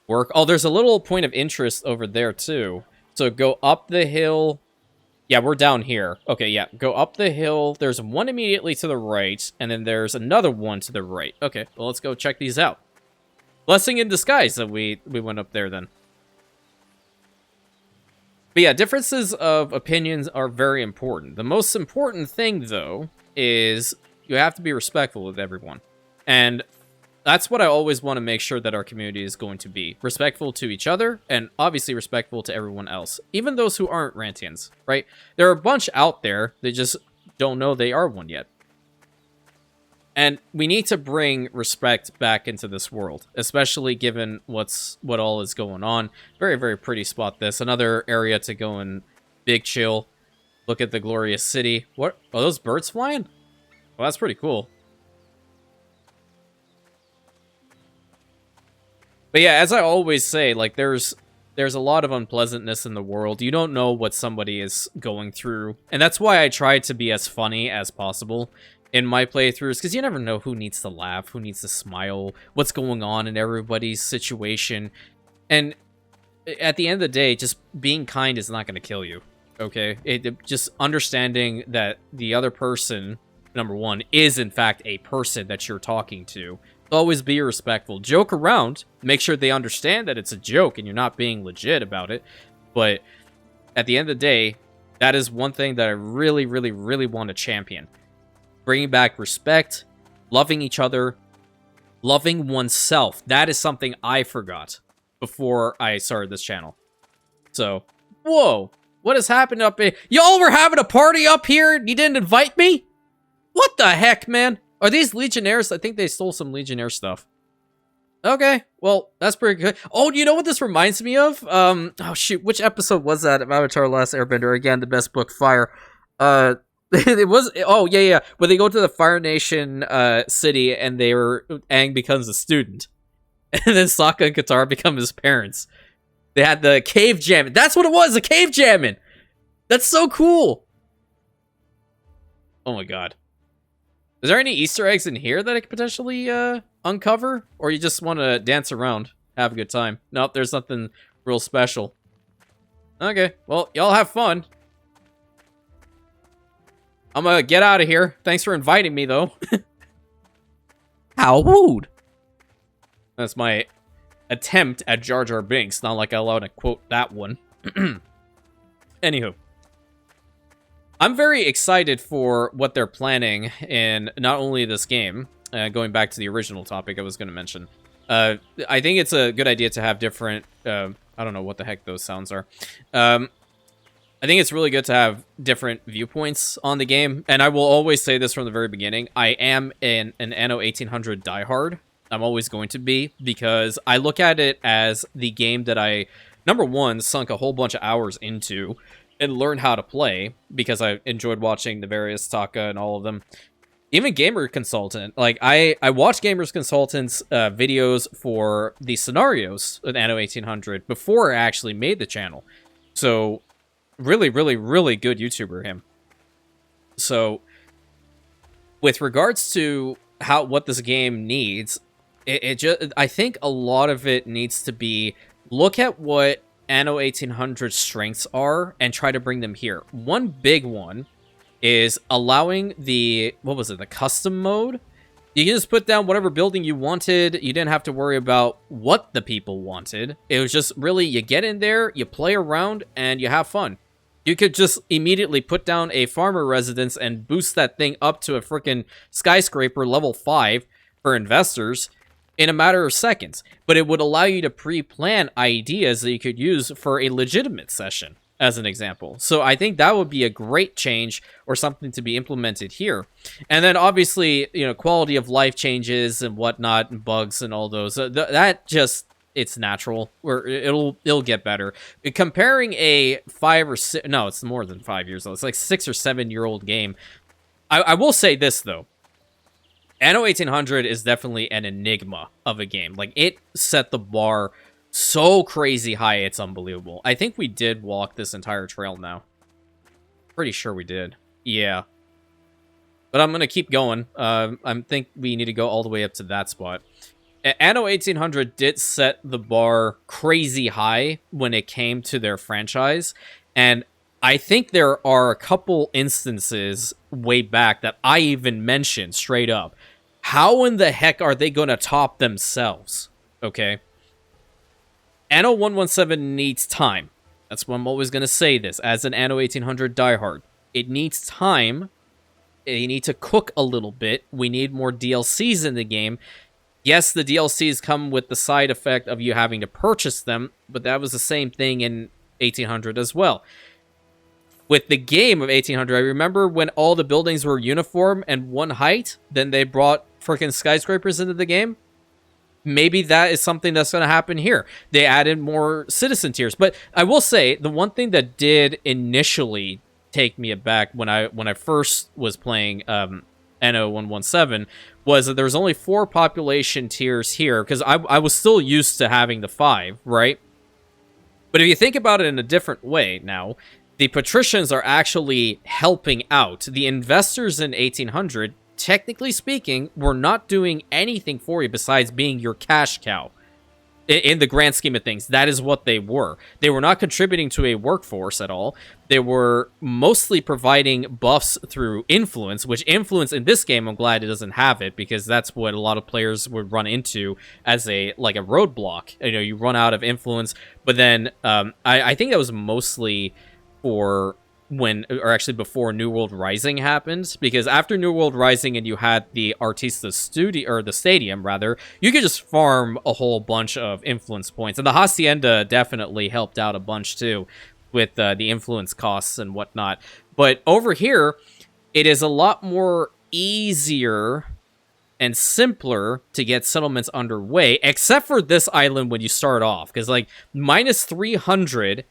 work. Oh, there's a little point of interest over there, too. So go up the hill. Yeah, we're down here. Okay, yeah. Go up the hill. There's one immediately to the right, and then there's another one to the right. Okay, well, let's go check these out. Blessing in disguise that we went up there, then. But yeah, differences of opinions are very important. The most important thing, though, is you have to be respectful of everyone. And that's what I always want to make sure that our community is going to be. Respectful to each other, and obviously respectful to everyone else. Even those who aren't Rantians, right? There are a bunch out there, they just don't know they are one yet. And we need to bring respect back into this world, especially given what all is going on. Very, very pretty spot this. Another area to go and big chill. Look at the glorious city. What? Are those birds flying? Well, that's pretty cool. But yeah, as I always say, like, there's a lot of unpleasantness in the world. You don't know what somebody is going through. And that's why I try to be as funny as possible in my playthroughs, because you never know who needs to laugh, who needs to smile, what's going on in everybody's situation. And at the end of the day, just being kind is not going to kill you, okay? Just understanding that the other person, number one, is in fact a person that you're talking to. Always be respectful. Joke around. Make sure they understand that it's a joke and you're not being legit about it. But at the end of the day, that is one thing that I really, really, really want to champion. Bringing back respect, loving each other, loving oneself. That is something I forgot before I started this channel. So, whoa. What has happened up here? Y'all were having a party up here and you didn't invite me? What the heck, man? Are these Legionnaires? I think they stole some Legionnaire stuff. Okay, well, that's pretty good. Oh, you know what this reminds me of? Oh, shoot, which episode was that of Avatar: Last Airbender? Again, the best book, Fire. It was, oh, yeah, where they go to the Fire Nation city and Aang becomes a student. And then Sokka and Katara become his parents. They had the cave jamming. That's what it was, the cave jamming! That's so cool! Oh my god. Is there any Easter eggs in here that I could potentially uncover? Or you just want to dance around, have a good time? Nope, there's nothing real special. Okay, well, y'all have fun. I'm gonna get out of here. Thanks for inviting me, though. Howwood. That's my attempt at Jar Jar Binks. Not like I allowed to quote that one. Anywho. I'm very excited for what they're planning in not only this game, going back to the original topic I was going to mention. I think it's a good idea to have different, I don't know what the heck those sounds are. I think it's really good to have different viewpoints on the game, and I will always say this from the very beginning. I am an Anno 1800 diehard. I'm always going to be, because I look at it as the game that I, number one, sunk a whole bunch of hours into and learned how to play, because I enjoyed watching the various Taka and all of them. Even Gamer Consultant, like, I watched Gamers Consultant's videos for the scenarios of Anno 1800 before I actually made the channel. So, really, really, really good YouTuber, him. So, with regards to what this game needs, I think a lot of it needs to be, look at what Anno 1800's strengths are and try to bring them here. One big one is allowing the, the custom mode. You can just put down whatever building you wanted. You didn't have to worry about what the people wanted. It was just really, you get in there, you play around, and you have fun. You could just immediately put down a farmer residence and boost that thing up to a freaking skyscraper level 5 for investors in a matter of seconds. But it would allow you to pre-plan ideas that you could use for a legitimate session, as an example. So I think that would be a great change, or something to be implemented here. And then obviously, you know, quality of life changes and whatnot, and bugs and all those. That just, it's natural. Or it'll get better. Comparing a 5 or 6, no, it's more than 5 years old. It's like 6 or 7 year old game. I will say this though. Anno 1800 is definitely an enigma of a game. Like, it set the bar so crazy high, it's unbelievable. I think we did walk this entire trail now. Pretty sure we did. Yeah. But I'm going to keep going. I think we need to go all the way up to that spot. Anno 1800 did set the bar crazy high when it came to their franchise. And I think there are a couple instances way back that I even mentioned straight up. How in the heck are they going to top themselves? Okay. Anno 117 needs time. That's why I'm always going to say this as an Anno 1800 diehard. It needs time. You need to cook a little bit. We need more DLCs in the game. Yes, the DLCs come with the side effect of you having to purchase them, but that was the same thing in 1800 as well. With the game of 1800, I remember when all the buildings were uniform and one height, then they brought freaking skyscrapers into the game. Maybe that is something that's going to happen here. They added more citizen tiers. But I will say, the one thing that did initially take me aback when I first was playing Anno 117 was that there was only 4 population tiers here, because I was still used to having the 5, right? But if you think about it in a different way now, the patricians are actually helping out. The investors in 1800, technically speaking, were not doing anything for you besides being your cash cow. In the grand scheme of things, that is what they were. They were not contributing to a workforce at all. They were mostly providing buffs through influence, which influence in this game, I'm glad it doesn't have it, because that's what a lot of players would run into as a roadblock. You know, you run out of influence, but then I think that was mostly for before New World Rising happened, because after New World Rising and you had the Artista studio, or the stadium rather, you could just farm a whole bunch of influence points, and the Hacienda definitely helped out a bunch too with the influence costs and whatnot. But over here, it is a lot more easier and simpler to get settlements underway, except for this island when you start off, because like minus 300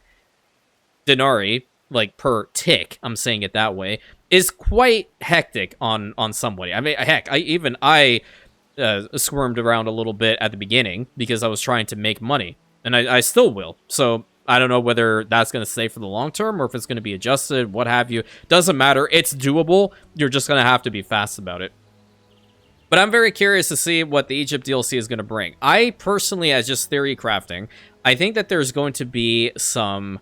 denarii, like per tick, I'm saying it that way, is quite hectic on somebody. I mean, heck, I squirmed around a little bit at the beginning because I was trying to make money, and I still will. So I don't know whether that's going to stay for the long term or if it's going to be adjusted, what have you. Doesn't matter. It's doable. You're just going to have to be fast about it. But I'm very curious to see what the Egypt DLC is going to bring. I personally, as just theory crafting, I think that there's going to be some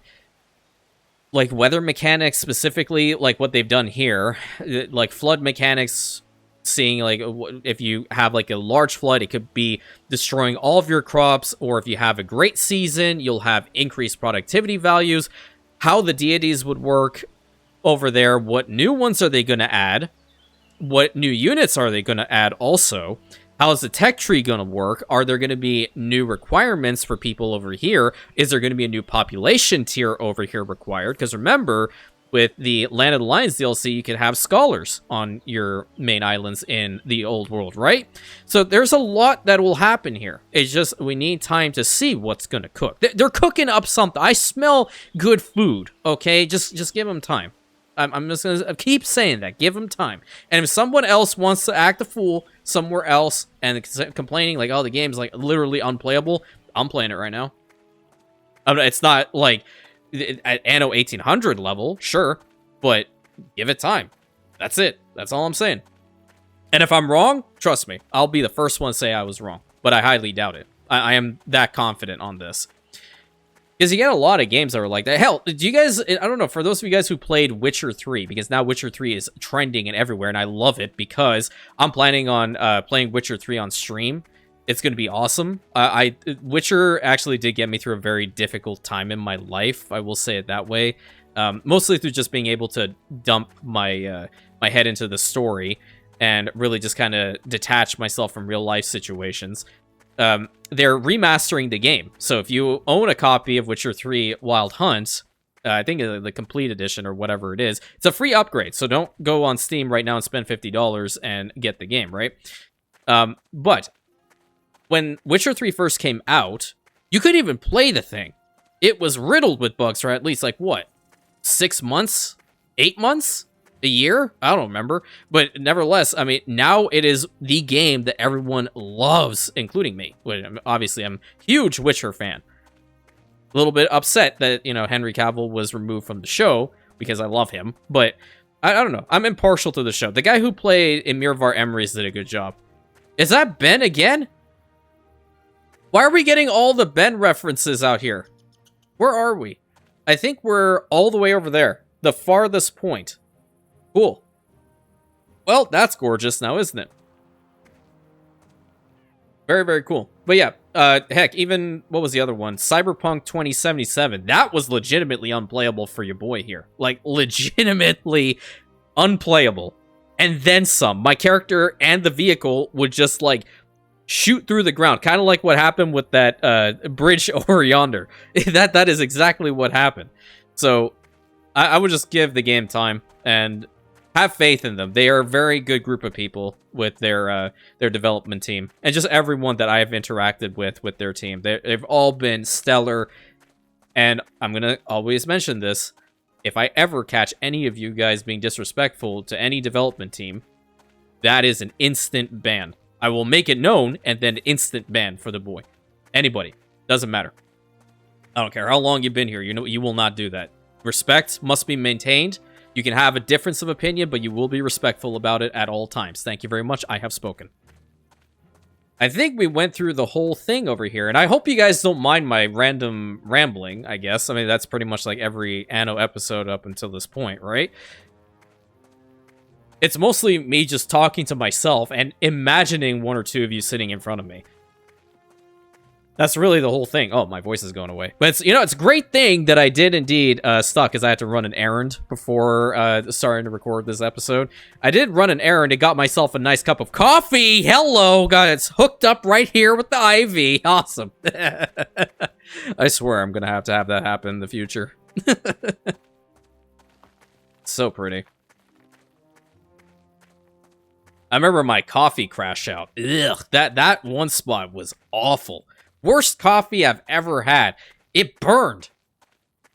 like weather mechanics, specifically like what they've done here, like flood mechanics seeing like if you have like a large flood, it could be destroying all of your crops, or if you have a great season, you'll have increased productivity values. How the deities would work over there, what new ones are they going to add? What new units are they going to add also? How is the tech tree going to work? Are there going to be new requirements for people over here? Is there going to be a new population tier over here required? Because remember, with the Land of the Lions DLC, you can have scholars on your main islands in the old world, right? So there's a lot that will happen here. It's just we need time to see what's going to cook. They're cooking up something. I smell good food, okay? Just give them time. I'm just going to keep saying that. Give them time. And if someone else wants to act a fool somewhere else and complaining like, oh, the game's like literally unplayable, I'm playing it right now. I mean, it's not like at Anno 1800 level, sure, but give it time. That's it. That's all I'm saying. And if I'm wrong, trust me, I'll be the first one to say I was wrong. But I highly doubt it. I am that confident on this. Because you get a lot of games that are like that. Hell, do you guys, I don't know, for those of you guys who played Witcher 3, because now Witcher 3 is trending and everywhere, and I love it because I'm planning on playing Witcher 3 on stream. It's going to be awesome. Witcher actually did get me through a very difficult time in my life, I will say it that way. Mostly through just being able to dump my my head into the story and really just kind of detach myself from real life situations. They're remastering the game. So if you own a copy of Witcher 3 Wild Hunt, I think the complete edition or whatever it is, it's a free upgrade. So don't go on Steam right now and spend $50 and get the game, right? But when Witcher 3 first came out, you couldn't even play the thing. It was riddled with bugs for at least, like, what? 6 months? 8 months? A year? I don't remember. But nevertheless, I mean, now it is the game that everyone loves, including me. Obviously, I'm a huge Witcher fan. A little bit upset that, you know, Henry Cavill was removed from the show because I love him. But I don't know. I'm impartial to the show. The guy who played Emirvar Emrys did a good job. Is that Ben again? Why are we getting all the Ben references out here? Where are we? I think we're all the way over there. The farthest point. Cool. Well, that's gorgeous now, isn't it? Very, very cool. But yeah, heck, even, what was the other one? Cyberpunk 2077. That was legitimately unplayable for your boy here. Like, legitimately unplayable. And then some. My character and the vehicle would just, like, shoot through the ground. Kind of like what happened with that bridge over yonder. That is exactly what happened. So, I would just give the game time and have faith in them. They are a very good group of people with their development team, and just everyone that I have interacted with their team. They've all been stellar, and I'm gonna always mention this. If I ever catch any of you guys being disrespectful to any development team, that is an instant ban. I will make it known, and then instant ban for the boy. Anybody. Doesn't matter. I don't care how long you've been here. You know, you will not do that. Respect must be maintained. You can have a difference of opinion, but you will be respectful about it at all times. Thank you very much. I have spoken. I think we went through the whole thing over here, and I hope you guys don't mind my random rambling, I guess. I mean, that's pretty much like every Anno episode up until this point, right? It's mostly me just talking to myself and imagining one or two of you sitting in front of me. That's really the whole thing. Oh, my voice is going away. But, it's a great thing that I did indeed stop, because I had to run an errand before starting to record this episode. I did run an errand and got myself a nice cup of coffee. Hello! God, it's hooked up right here with the IV. Awesome. I swear I'm going to have that happen in the future. So pretty. I remember my coffee crash out. Ugh, that one spot was awful. Worst coffee I've ever had. It burned.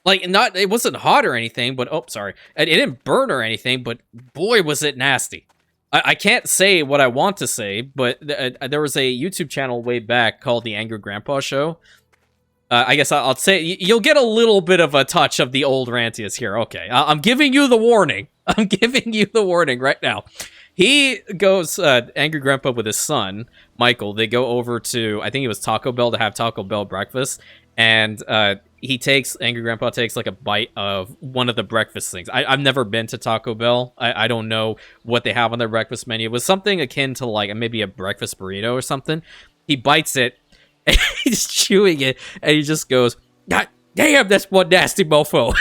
Like, it wasn't hot or anything, but, oh, sorry. It didn't burn or anything, but boy, was it nasty. I can't say what I want to say, but there was a YouTube channel way back called The Angry Grandpa Show. I guess I'll say, you'll get a little bit of a touch of the old Rantius here. Okay, I'm giving you the warning. I'm giving you the warning right now. He goes, Angry Grandpa with his son, Michael, they go over to, I think it was Taco Bell to have Taco Bell breakfast, and Angry Grandpa takes like a bite of one of the breakfast things. I've never been to Taco Bell. I don't know what they have on their breakfast menu. It was something akin to like maybe a breakfast burrito or something. He bites it, and he's chewing it, and he just goes, "God damn, that's one nasty mofo."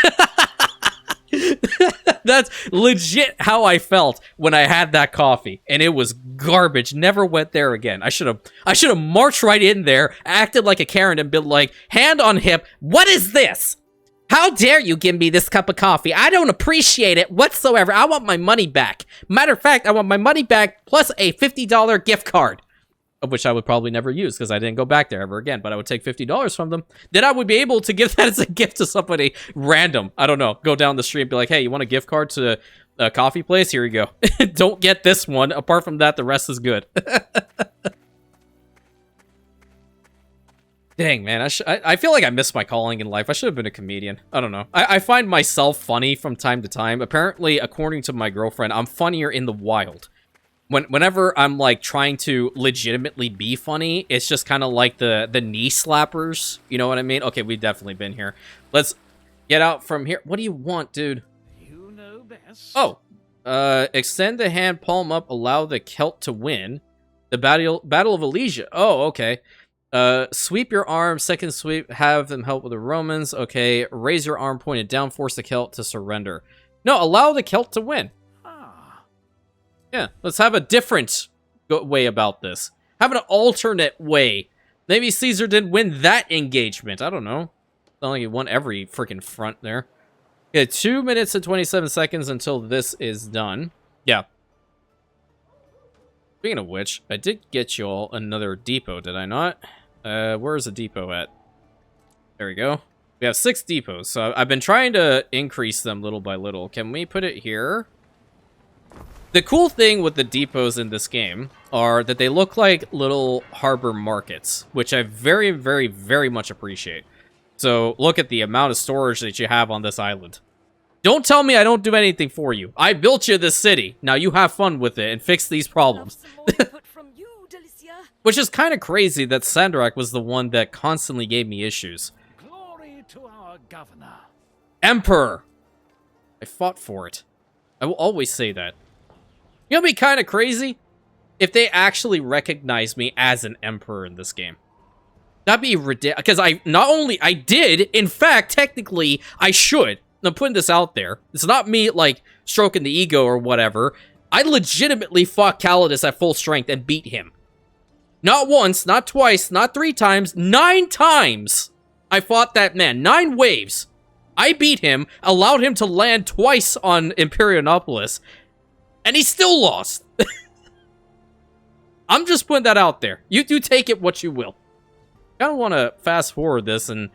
That's legit how I felt when I had that coffee, and it was garbage. Never went there again. I should have marched right in there, acted like a Karen, and been like, hand on hip, "What is this? How dare you give me this cup of coffee? I don't appreciate it whatsoever. I want my money back. Matter of fact, I want my money back plus a $50 gift card." Of which I would probably never use because I didn't go back there ever again, but I would take $50 from them. Then I would be able to give that as a gift to somebody random. I don't know. Go down the street and be like, "Hey, you want a gift card to a coffee place? Here you go." Don't get this one. Apart from that, the rest is good. Dang, man. I feel like I missed my calling in life. I should have been a comedian. I don't know. I find myself funny from time to time. Apparently, according to my girlfriend, I'm funnier in the wild. Whenever I'm, like, trying to legitimately be funny, it's just kind of like the knee slappers. You know what I mean? Okay, we've definitely been here. Let's get out from here. What do you want, dude? You know best. Oh. Extend the hand, palm up, allow the Celt to win. The Battle of Elysia. Oh, okay. Sweep your arm, second sweep, have them help with the Romans. Okay, raise your arm pointed down, force the Celt to surrender. No, allow the Celt to win. Yeah, let's have a different way about this. Have an alternate way. Maybe Caesar didn't win that engagement. I don't know. It's not like he won every freaking front there. Okay, 2 minutes and 27 seconds until this is done. Yeah. Speaking of which, I did get you all another depot, did I not? Where's the depot at? There we go. We have 6 depots, so I've been trying to increase them little by little. Can we put it here? The cool thing with the depots in this game are that they look like little harbor markets, which I very, very, very much appreciate. So look at the amount of storage that you have on this island. Don't tell me I don't do anything for you. I built you this city. Now you have fun with it and fix these problems. Which is kind of crazy that Sandrak was the one that constantly gave me issues. Glory to our governor. Emperor! I fought for it. I will always say that. You know what'd be kind of crazy? If they actually recognized me as an emperor in this game. That'd be ridiculous. Because I did, in fact, technically, I should. I'm putting this out there. It's not me, like, stroking the ego or whatever. I legitimately fought Calidus at full strength and beat him. Not once, not twice, not 3 times, 9 times I fought that man. 9 waves. I beat him, allowed him to land twice on Imperionopolis, and he still lost. I'm just putting that out there. You do take it what you will. I kind of want to fast forward this and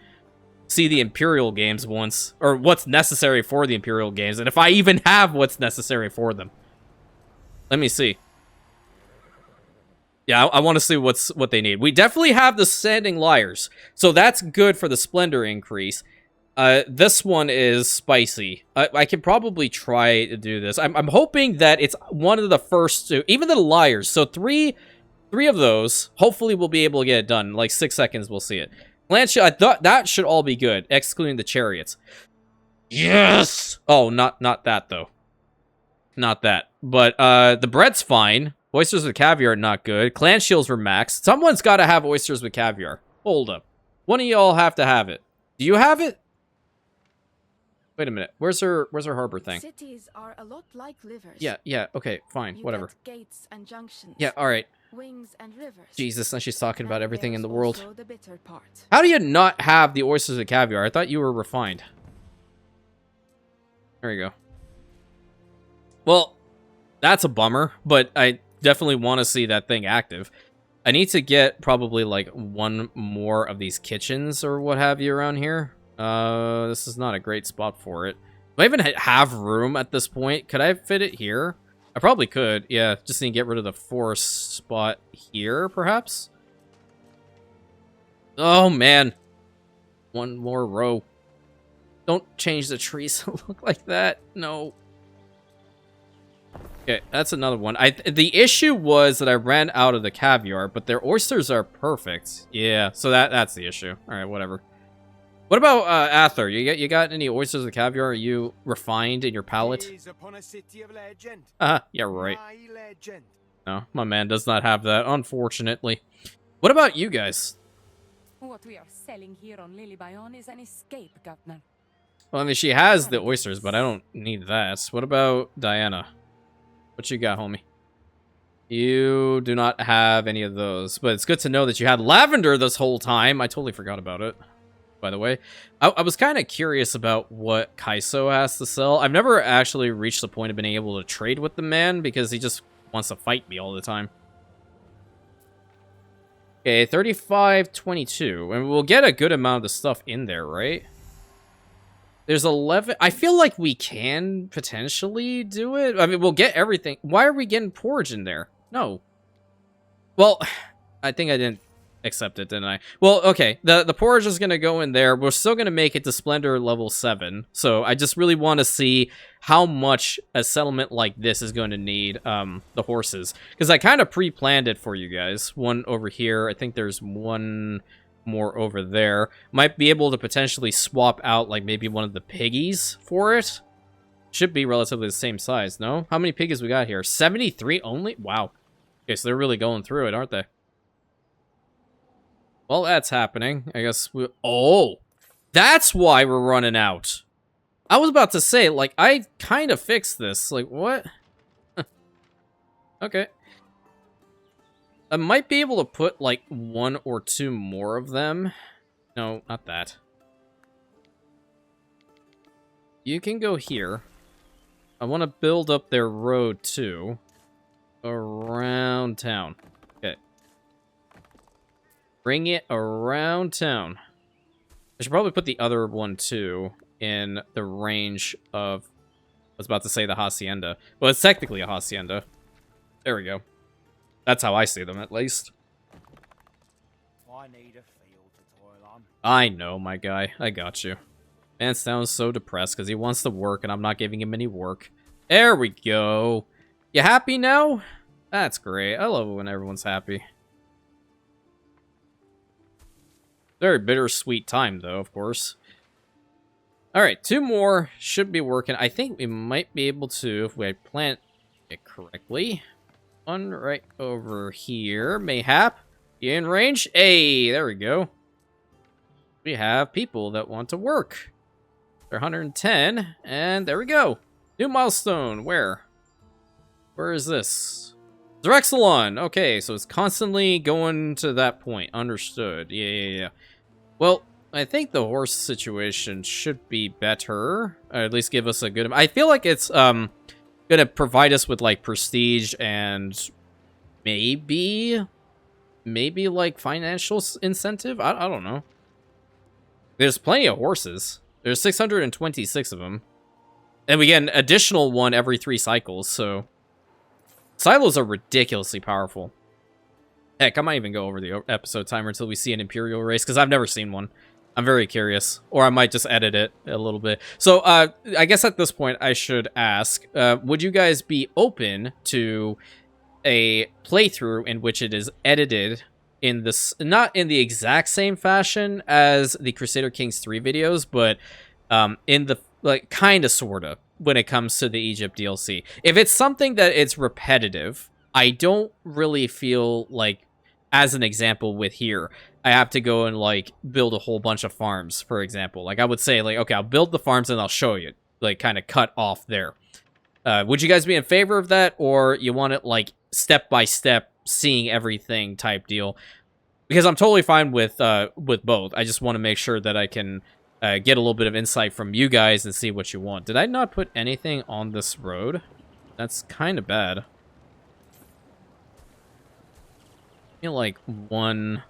see the Imperial games once. Or what's necessary for the Imperial games. And if I even have what's necessary for them. Let me see. Yeah, I want to see what they need. We definitely have the Standing Liars. So that's good for the Splendor increase. This one is spicy. I can probably try to do this. I'm hoping that it's one of the first 2, even the liars. So three of those, hopefully we'll be able to get it done. In like 6 seconds, we'll see it. Lancia, I thought that should all be good, excluding the chariots. Yes! Oh, not that, though. Not that. But, the bread's fine. Oysters with caviar, not good. Clan shields were maxed. Someone's got to have oysters with caviar. Hold up. One of y'all have to have it. Do you have it? Wait a minute. Where's her harbor thing? Cities are a lot like livers. Yeah, okay, fine, whatever. Gates and junctions. Yeah, alright. Wings and rivers. Jesus, now she's talking about And everything in there's the world. also the bitter part. How do you not have the oysters with caviar? I thought you were refined. There you go. Well, that's a bummer, but I definitely want to see that thing active. I need to get probably like 1 more of these kitchens or what have you around here. This is not a great spot for it. Do I even have room at this point? Could I fit it here? I probably could. Yeah, just need to get rid of the forest spot here, perhaps? Oh, man. 1 more row. Don't change the trees to look like that. No. Okay, that's another one. The issue was that I ran out of the caviar, but their oysters are perfect. Yeah, so that's the issue. All right, whatever. What about Ather? You got any oysters or caviar? Are you refined in your palate? Yeah, right. No, my man does not have that, unfortunately. What about you guys? What we are selling here on Lily Bayon is an escape, Governor. Well, I mean, she has the oysters, but I don't need that. What about Diana? What you got, homie? You do not have any of those, but it's good to know that you had lavender this whole time. I totally forgot about it, by the way. I was kind of curious about what Kaiso has to sell. I've never actually reached the point of being able to trade with the man because he just wants to fight me all the time. Okay, 35.22, and we'll get a good amount of the stuff in there, right? There's 11. I feel like we can potentially do it. I mean, we'll get everything. Why are we getting porridge in there? No. Well, I think I didn't accept it, didn't I? Well, okay. The porridge is going to go in there. We're still going to make it to Splendor level 7. So I just really want to see how much a settlement like this is going to need the horses. Because I kind of pre-planned it for you guys. One over here. I think there's one more over there. Might be able to potentially swap out like maybe one of the piggies for it. Should be relatively the same size, no? How many piggies we got here? 73 only? Wow. Okay, so they're really going through it, aren't they? Well, that's happening. I guess we... Oh! That's why we're running out. I was about to say, like, I kind of fixed this. Like, what? Okay. I might be able to put, like, 1 or 2 more of them. No, not that. You can go here. I want to build up their road, too. Around town. Okay. Bring it around town. I should probably put the other one, too, in the range of... I was about to say the hacienda. Well, it's technically a hacienda. There we go. That's how I see them, at least. I need a field to toil on. I know, my guy. I got you. Man sounds so depressed because he wants to work and I'm not giving him any work. There we go. You happy now? That's great. I love it when everyone's happy. Very bittersweet time, though, of course. Alright, 2 more should be working. I think we might be able to, if we plant it correctly. One right over here. Mayhap. You in range? Hey, there we go. We have people that want to work. They're 110, and there we go. New milestone. Where? Where is this? Drexelon. Okay, so it's constantly going to that point. Understood. Yeah. Well, I think the horse situation should be better. Or at least give us a good... I feel like it's gonna provide us with, like, prestige and maybe like, financial incentive? I don't know. There's plenty of horses. There's 626 of them. And we get an additional one every 3 cycles, so... Silos are ridiculously powerful. Heck, I might even go over the episode timer until we see an Imperial race, because I've never seen one. I'm very curious. Or I might just edit it a little bit. So, I guess at this point, I should ask, would you guys be open to a playthrough in which it is edited in this, not in the exact same fashion as the Crusader Kings 3 videos, but in the, like, kind of, sort of, when it comes to the Egypt DLC. If it's something that it's repetitive, I don't really feel like, as an example with here, I have to go and, like, build a whole bunch of farms, for example. Like, I would say, like, okay, I'll build the farms and I'll show you. Like, kind of cut off there. Would you guys be in favor of that? Or you want it, like, step-by-step, seeing everything type deal? Because I'm totally fine with both. I just want to make sure that I can get a little bit of insight from you guys and see what you want. Did I not put anything on this road? That's kind of bad. I feel like 1...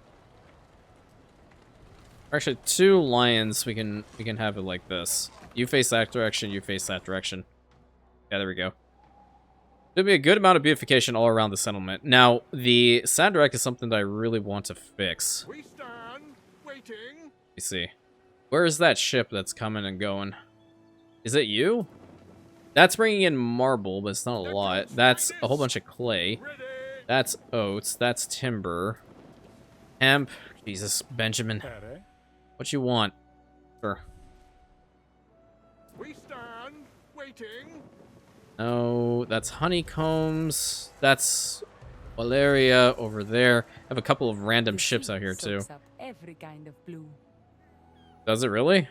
Actually, 2 lions, we can have it like this. You face that direction, you face that direction. Yeah, there we go. There'll be a good amount of beautification all around the settlement. Now, the sand direct is something that I really want to fix. We stand waiting. Let me see. Where is that ship that's coming and going? Is it you? That's bringing in marble, but it's not a lot. That's a whole bunch of clay. That's oats. That's timber. Hemp. Jesus, Benjamin. What you want? Sure. We stand waiting. No, that's honeycombs. That's Valeria over there. I have a couple of random The ships sea out here too. soaks up every kind of blue. Does it really?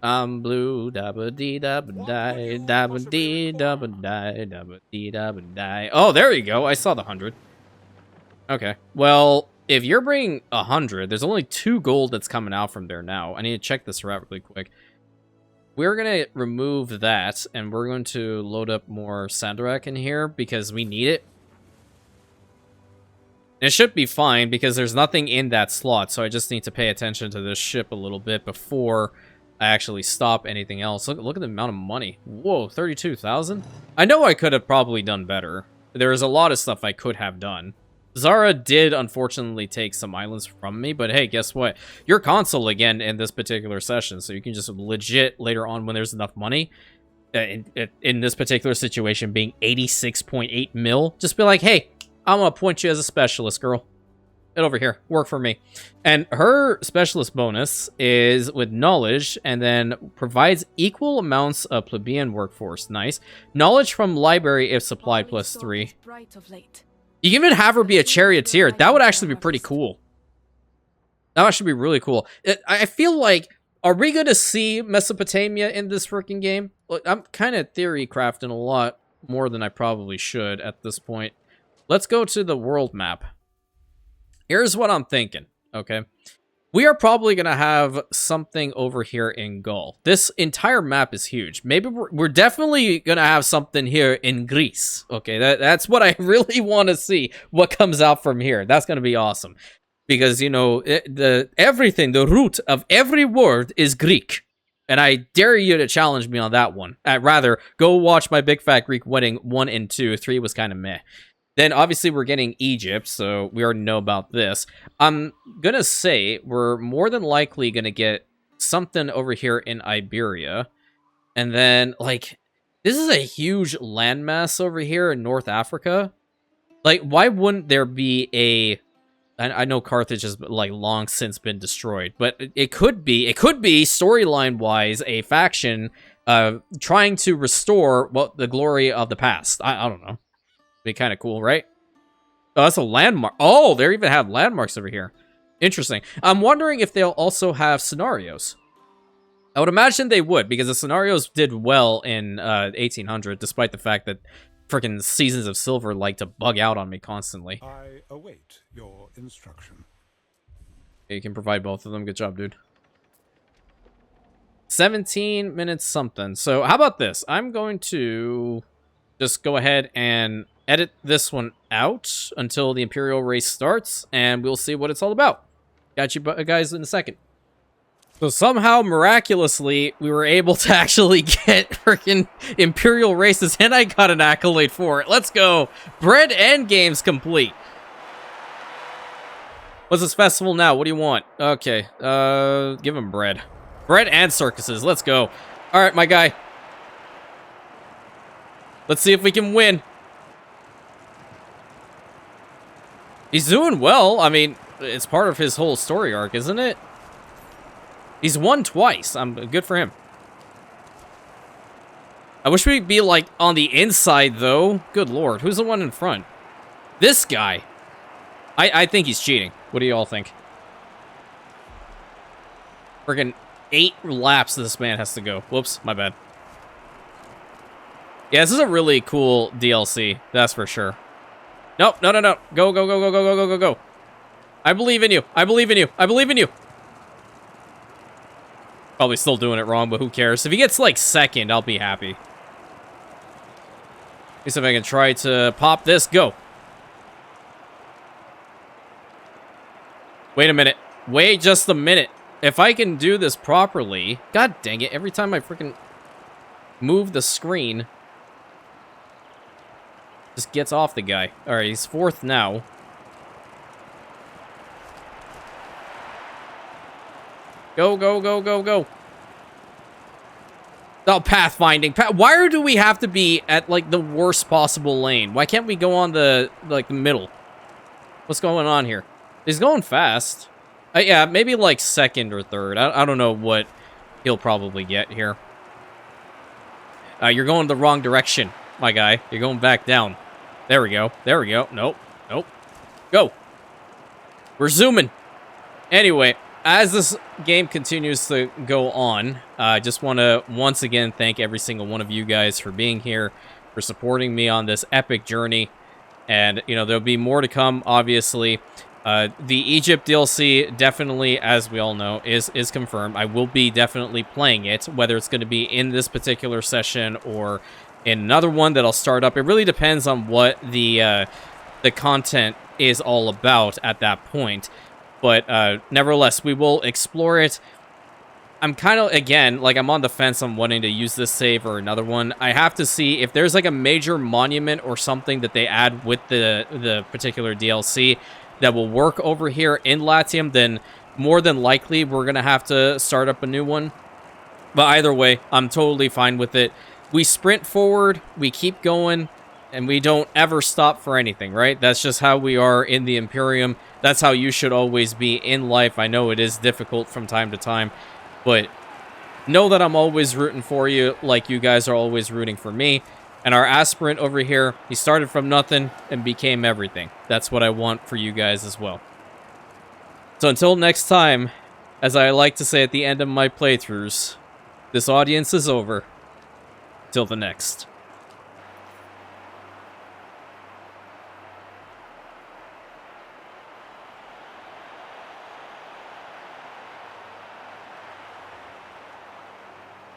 I'm blue, dabba dee dabba die, dabba dee dabba die, dabba dee dabba die. Oh, there you go. I saw the 100. Okay. Well, if you're bringing 100, there's only 2 gold that's coming out from there now. I need to check this route really quick. We're going to remove that, and we're going to load up more Sandarak in here because we need it. It should be fine because there's nothing in that slot, so I just need to pay attention to this ship a little bit before I actually stop anything else. Look at the amount of money. Whoa, 32,000? I know I could have probably done better. There is a lot of stuff I could have done. Zara did unfortunately take some islands from me, but hey, guess what? You're consul again in this particular session, so you can just legit later on when there's enough money, in this particular situation being 86.8 mil, just be like, hey, I'm gonna appoint you as a specialist, girl. Get over here. Work for me. And her specialist bonus is with knowledge and then provides equal amounts of plebeian workforce. Nice. Knowledge from library if supplied Always plus 3. bright of late. You can even have her be a charioteer. That would actually be pretty cool. That would actually be really cool. I feel like, are we going to see Mesopotamia in this freaking game? Look, I'm kind of theory crafting a lot more than I probably should at this point. Let's go to the world map. Here's what I'm thinking, okay? We are probably going to have something over here in Gaul. This entire map is huge. Maybe we're definitely going to have something here in Greece, okay? That's what I really want to see, what comes out from here. That's going to be awesome. Because, you know, everything, the root of every word is Greek. And I dare you to challenge me on that one. I'd rather go watch my Big Fat Greek Wedding 1 and 2. 3 was kind of meh. Then, obviously, we're getting Egypt, so we already know about this. I'm gonna say we're more than likely gonna get something over here in Iberia. And then, like, this is a huge landmass over here in North Africa. Like, why wouldn't there be a... I know Carthage has, like, long since been destroyed, but it could be storyline-wise, a faction trying to restore the glory of the past. I don't know. Be kind of cool, right? Oh, that's a landmark. Oh, they even have landmarks over here. Interesting. I'm wondering if they'll also have scenarios. I would imagine they would, because the scenarios did well in 1800, despite the fact that freaking Seasons of Silver like to bug out on me constantly. I await your instruction. You can provide both of them. Good job, dude. 17 minutes something. So how about this? I'm going to just go ahead and edit this one out until the Imperial race starts, and we'll see what it's all about. Got you guys in a second. So somehow, miraculously, we were able to actually get freaking Imperial races, and I got an accolade for it. Let's go. Bread and games complete. What's this festival now? What do you want? Okay, give him bread. Bread and circuses. Let's go. All right, my guy. Let's see if we can win. He's doing well. I mean, it's part of his whole story arc, isn't it? He's won twice. I'm good for him. I wish we'd be, like, on the inside, though. Good lord. Who's the one in front? This guy. I think he's cheating. What do you all think? Friggin' 8 laps this man has to go. Whoops, my bad. Yeah, this is a really cool DLC. That's for sure. Nope, no. Go, go, go, go, go, go, go, go, go. I believe in you. I believe in you. I believe in you. Probably still doing it wrong, but who cares? If he gets, like, second, I'll be happy. At least if I can try to pop this. Go. Wait a minute. Wait just a minute. If I can do this properly... God dang it. Every time I freaking move the screen... just gets off the guy. Alright, he's 4th now. Go, go, go, go, go. Oh, pathfinding. Why do we have to be at, like, the worst possible lane? Why can't we go on the, like, the middle? What's going on here? He's going fast. Yeah, maybe, like, 2nd or 3rd. I don't know what he'll probably get here. You're going the wrong direction, my guy. You're going back down. There we go. There we go. Nope. Nope. Go. We're zooming. Anyway, as this game continues to go on, I just want to once again thank every single one of you guys for being here, for supporting me on this epic journey. And, you know, there'll be more to come, obviously. The Egypt DLC, definitely, as we all know, is confirmed. I will be definitely playing it, whether it's going to be in this particular session or in another one that I'll start up. It really depends on what the content is all about at that point. But nevertheless, we will explore it. I'm kind of, again, like I'm on the fence on wanting to use this save or another one. I have to see if there's like a major monument or something that they add with the particular DLC that will work over here in Latium, then more than likely we're going to have to start up a new one. But either way, I'm totally fine with it. We sprint forward, we keep going, and we don't ever stop for anything, right? That's just how we are in the Imperium. That's how you should always be in life. I know it is difficult from time to time, but know that I'm always rooting for you like you guys are always rooting for me. And our aspirant over here, he started from nothing and became everything. That's what I want for you guys as well. So until next time, as I like to say at the end of my playthroughs, this audience is over. Till the next.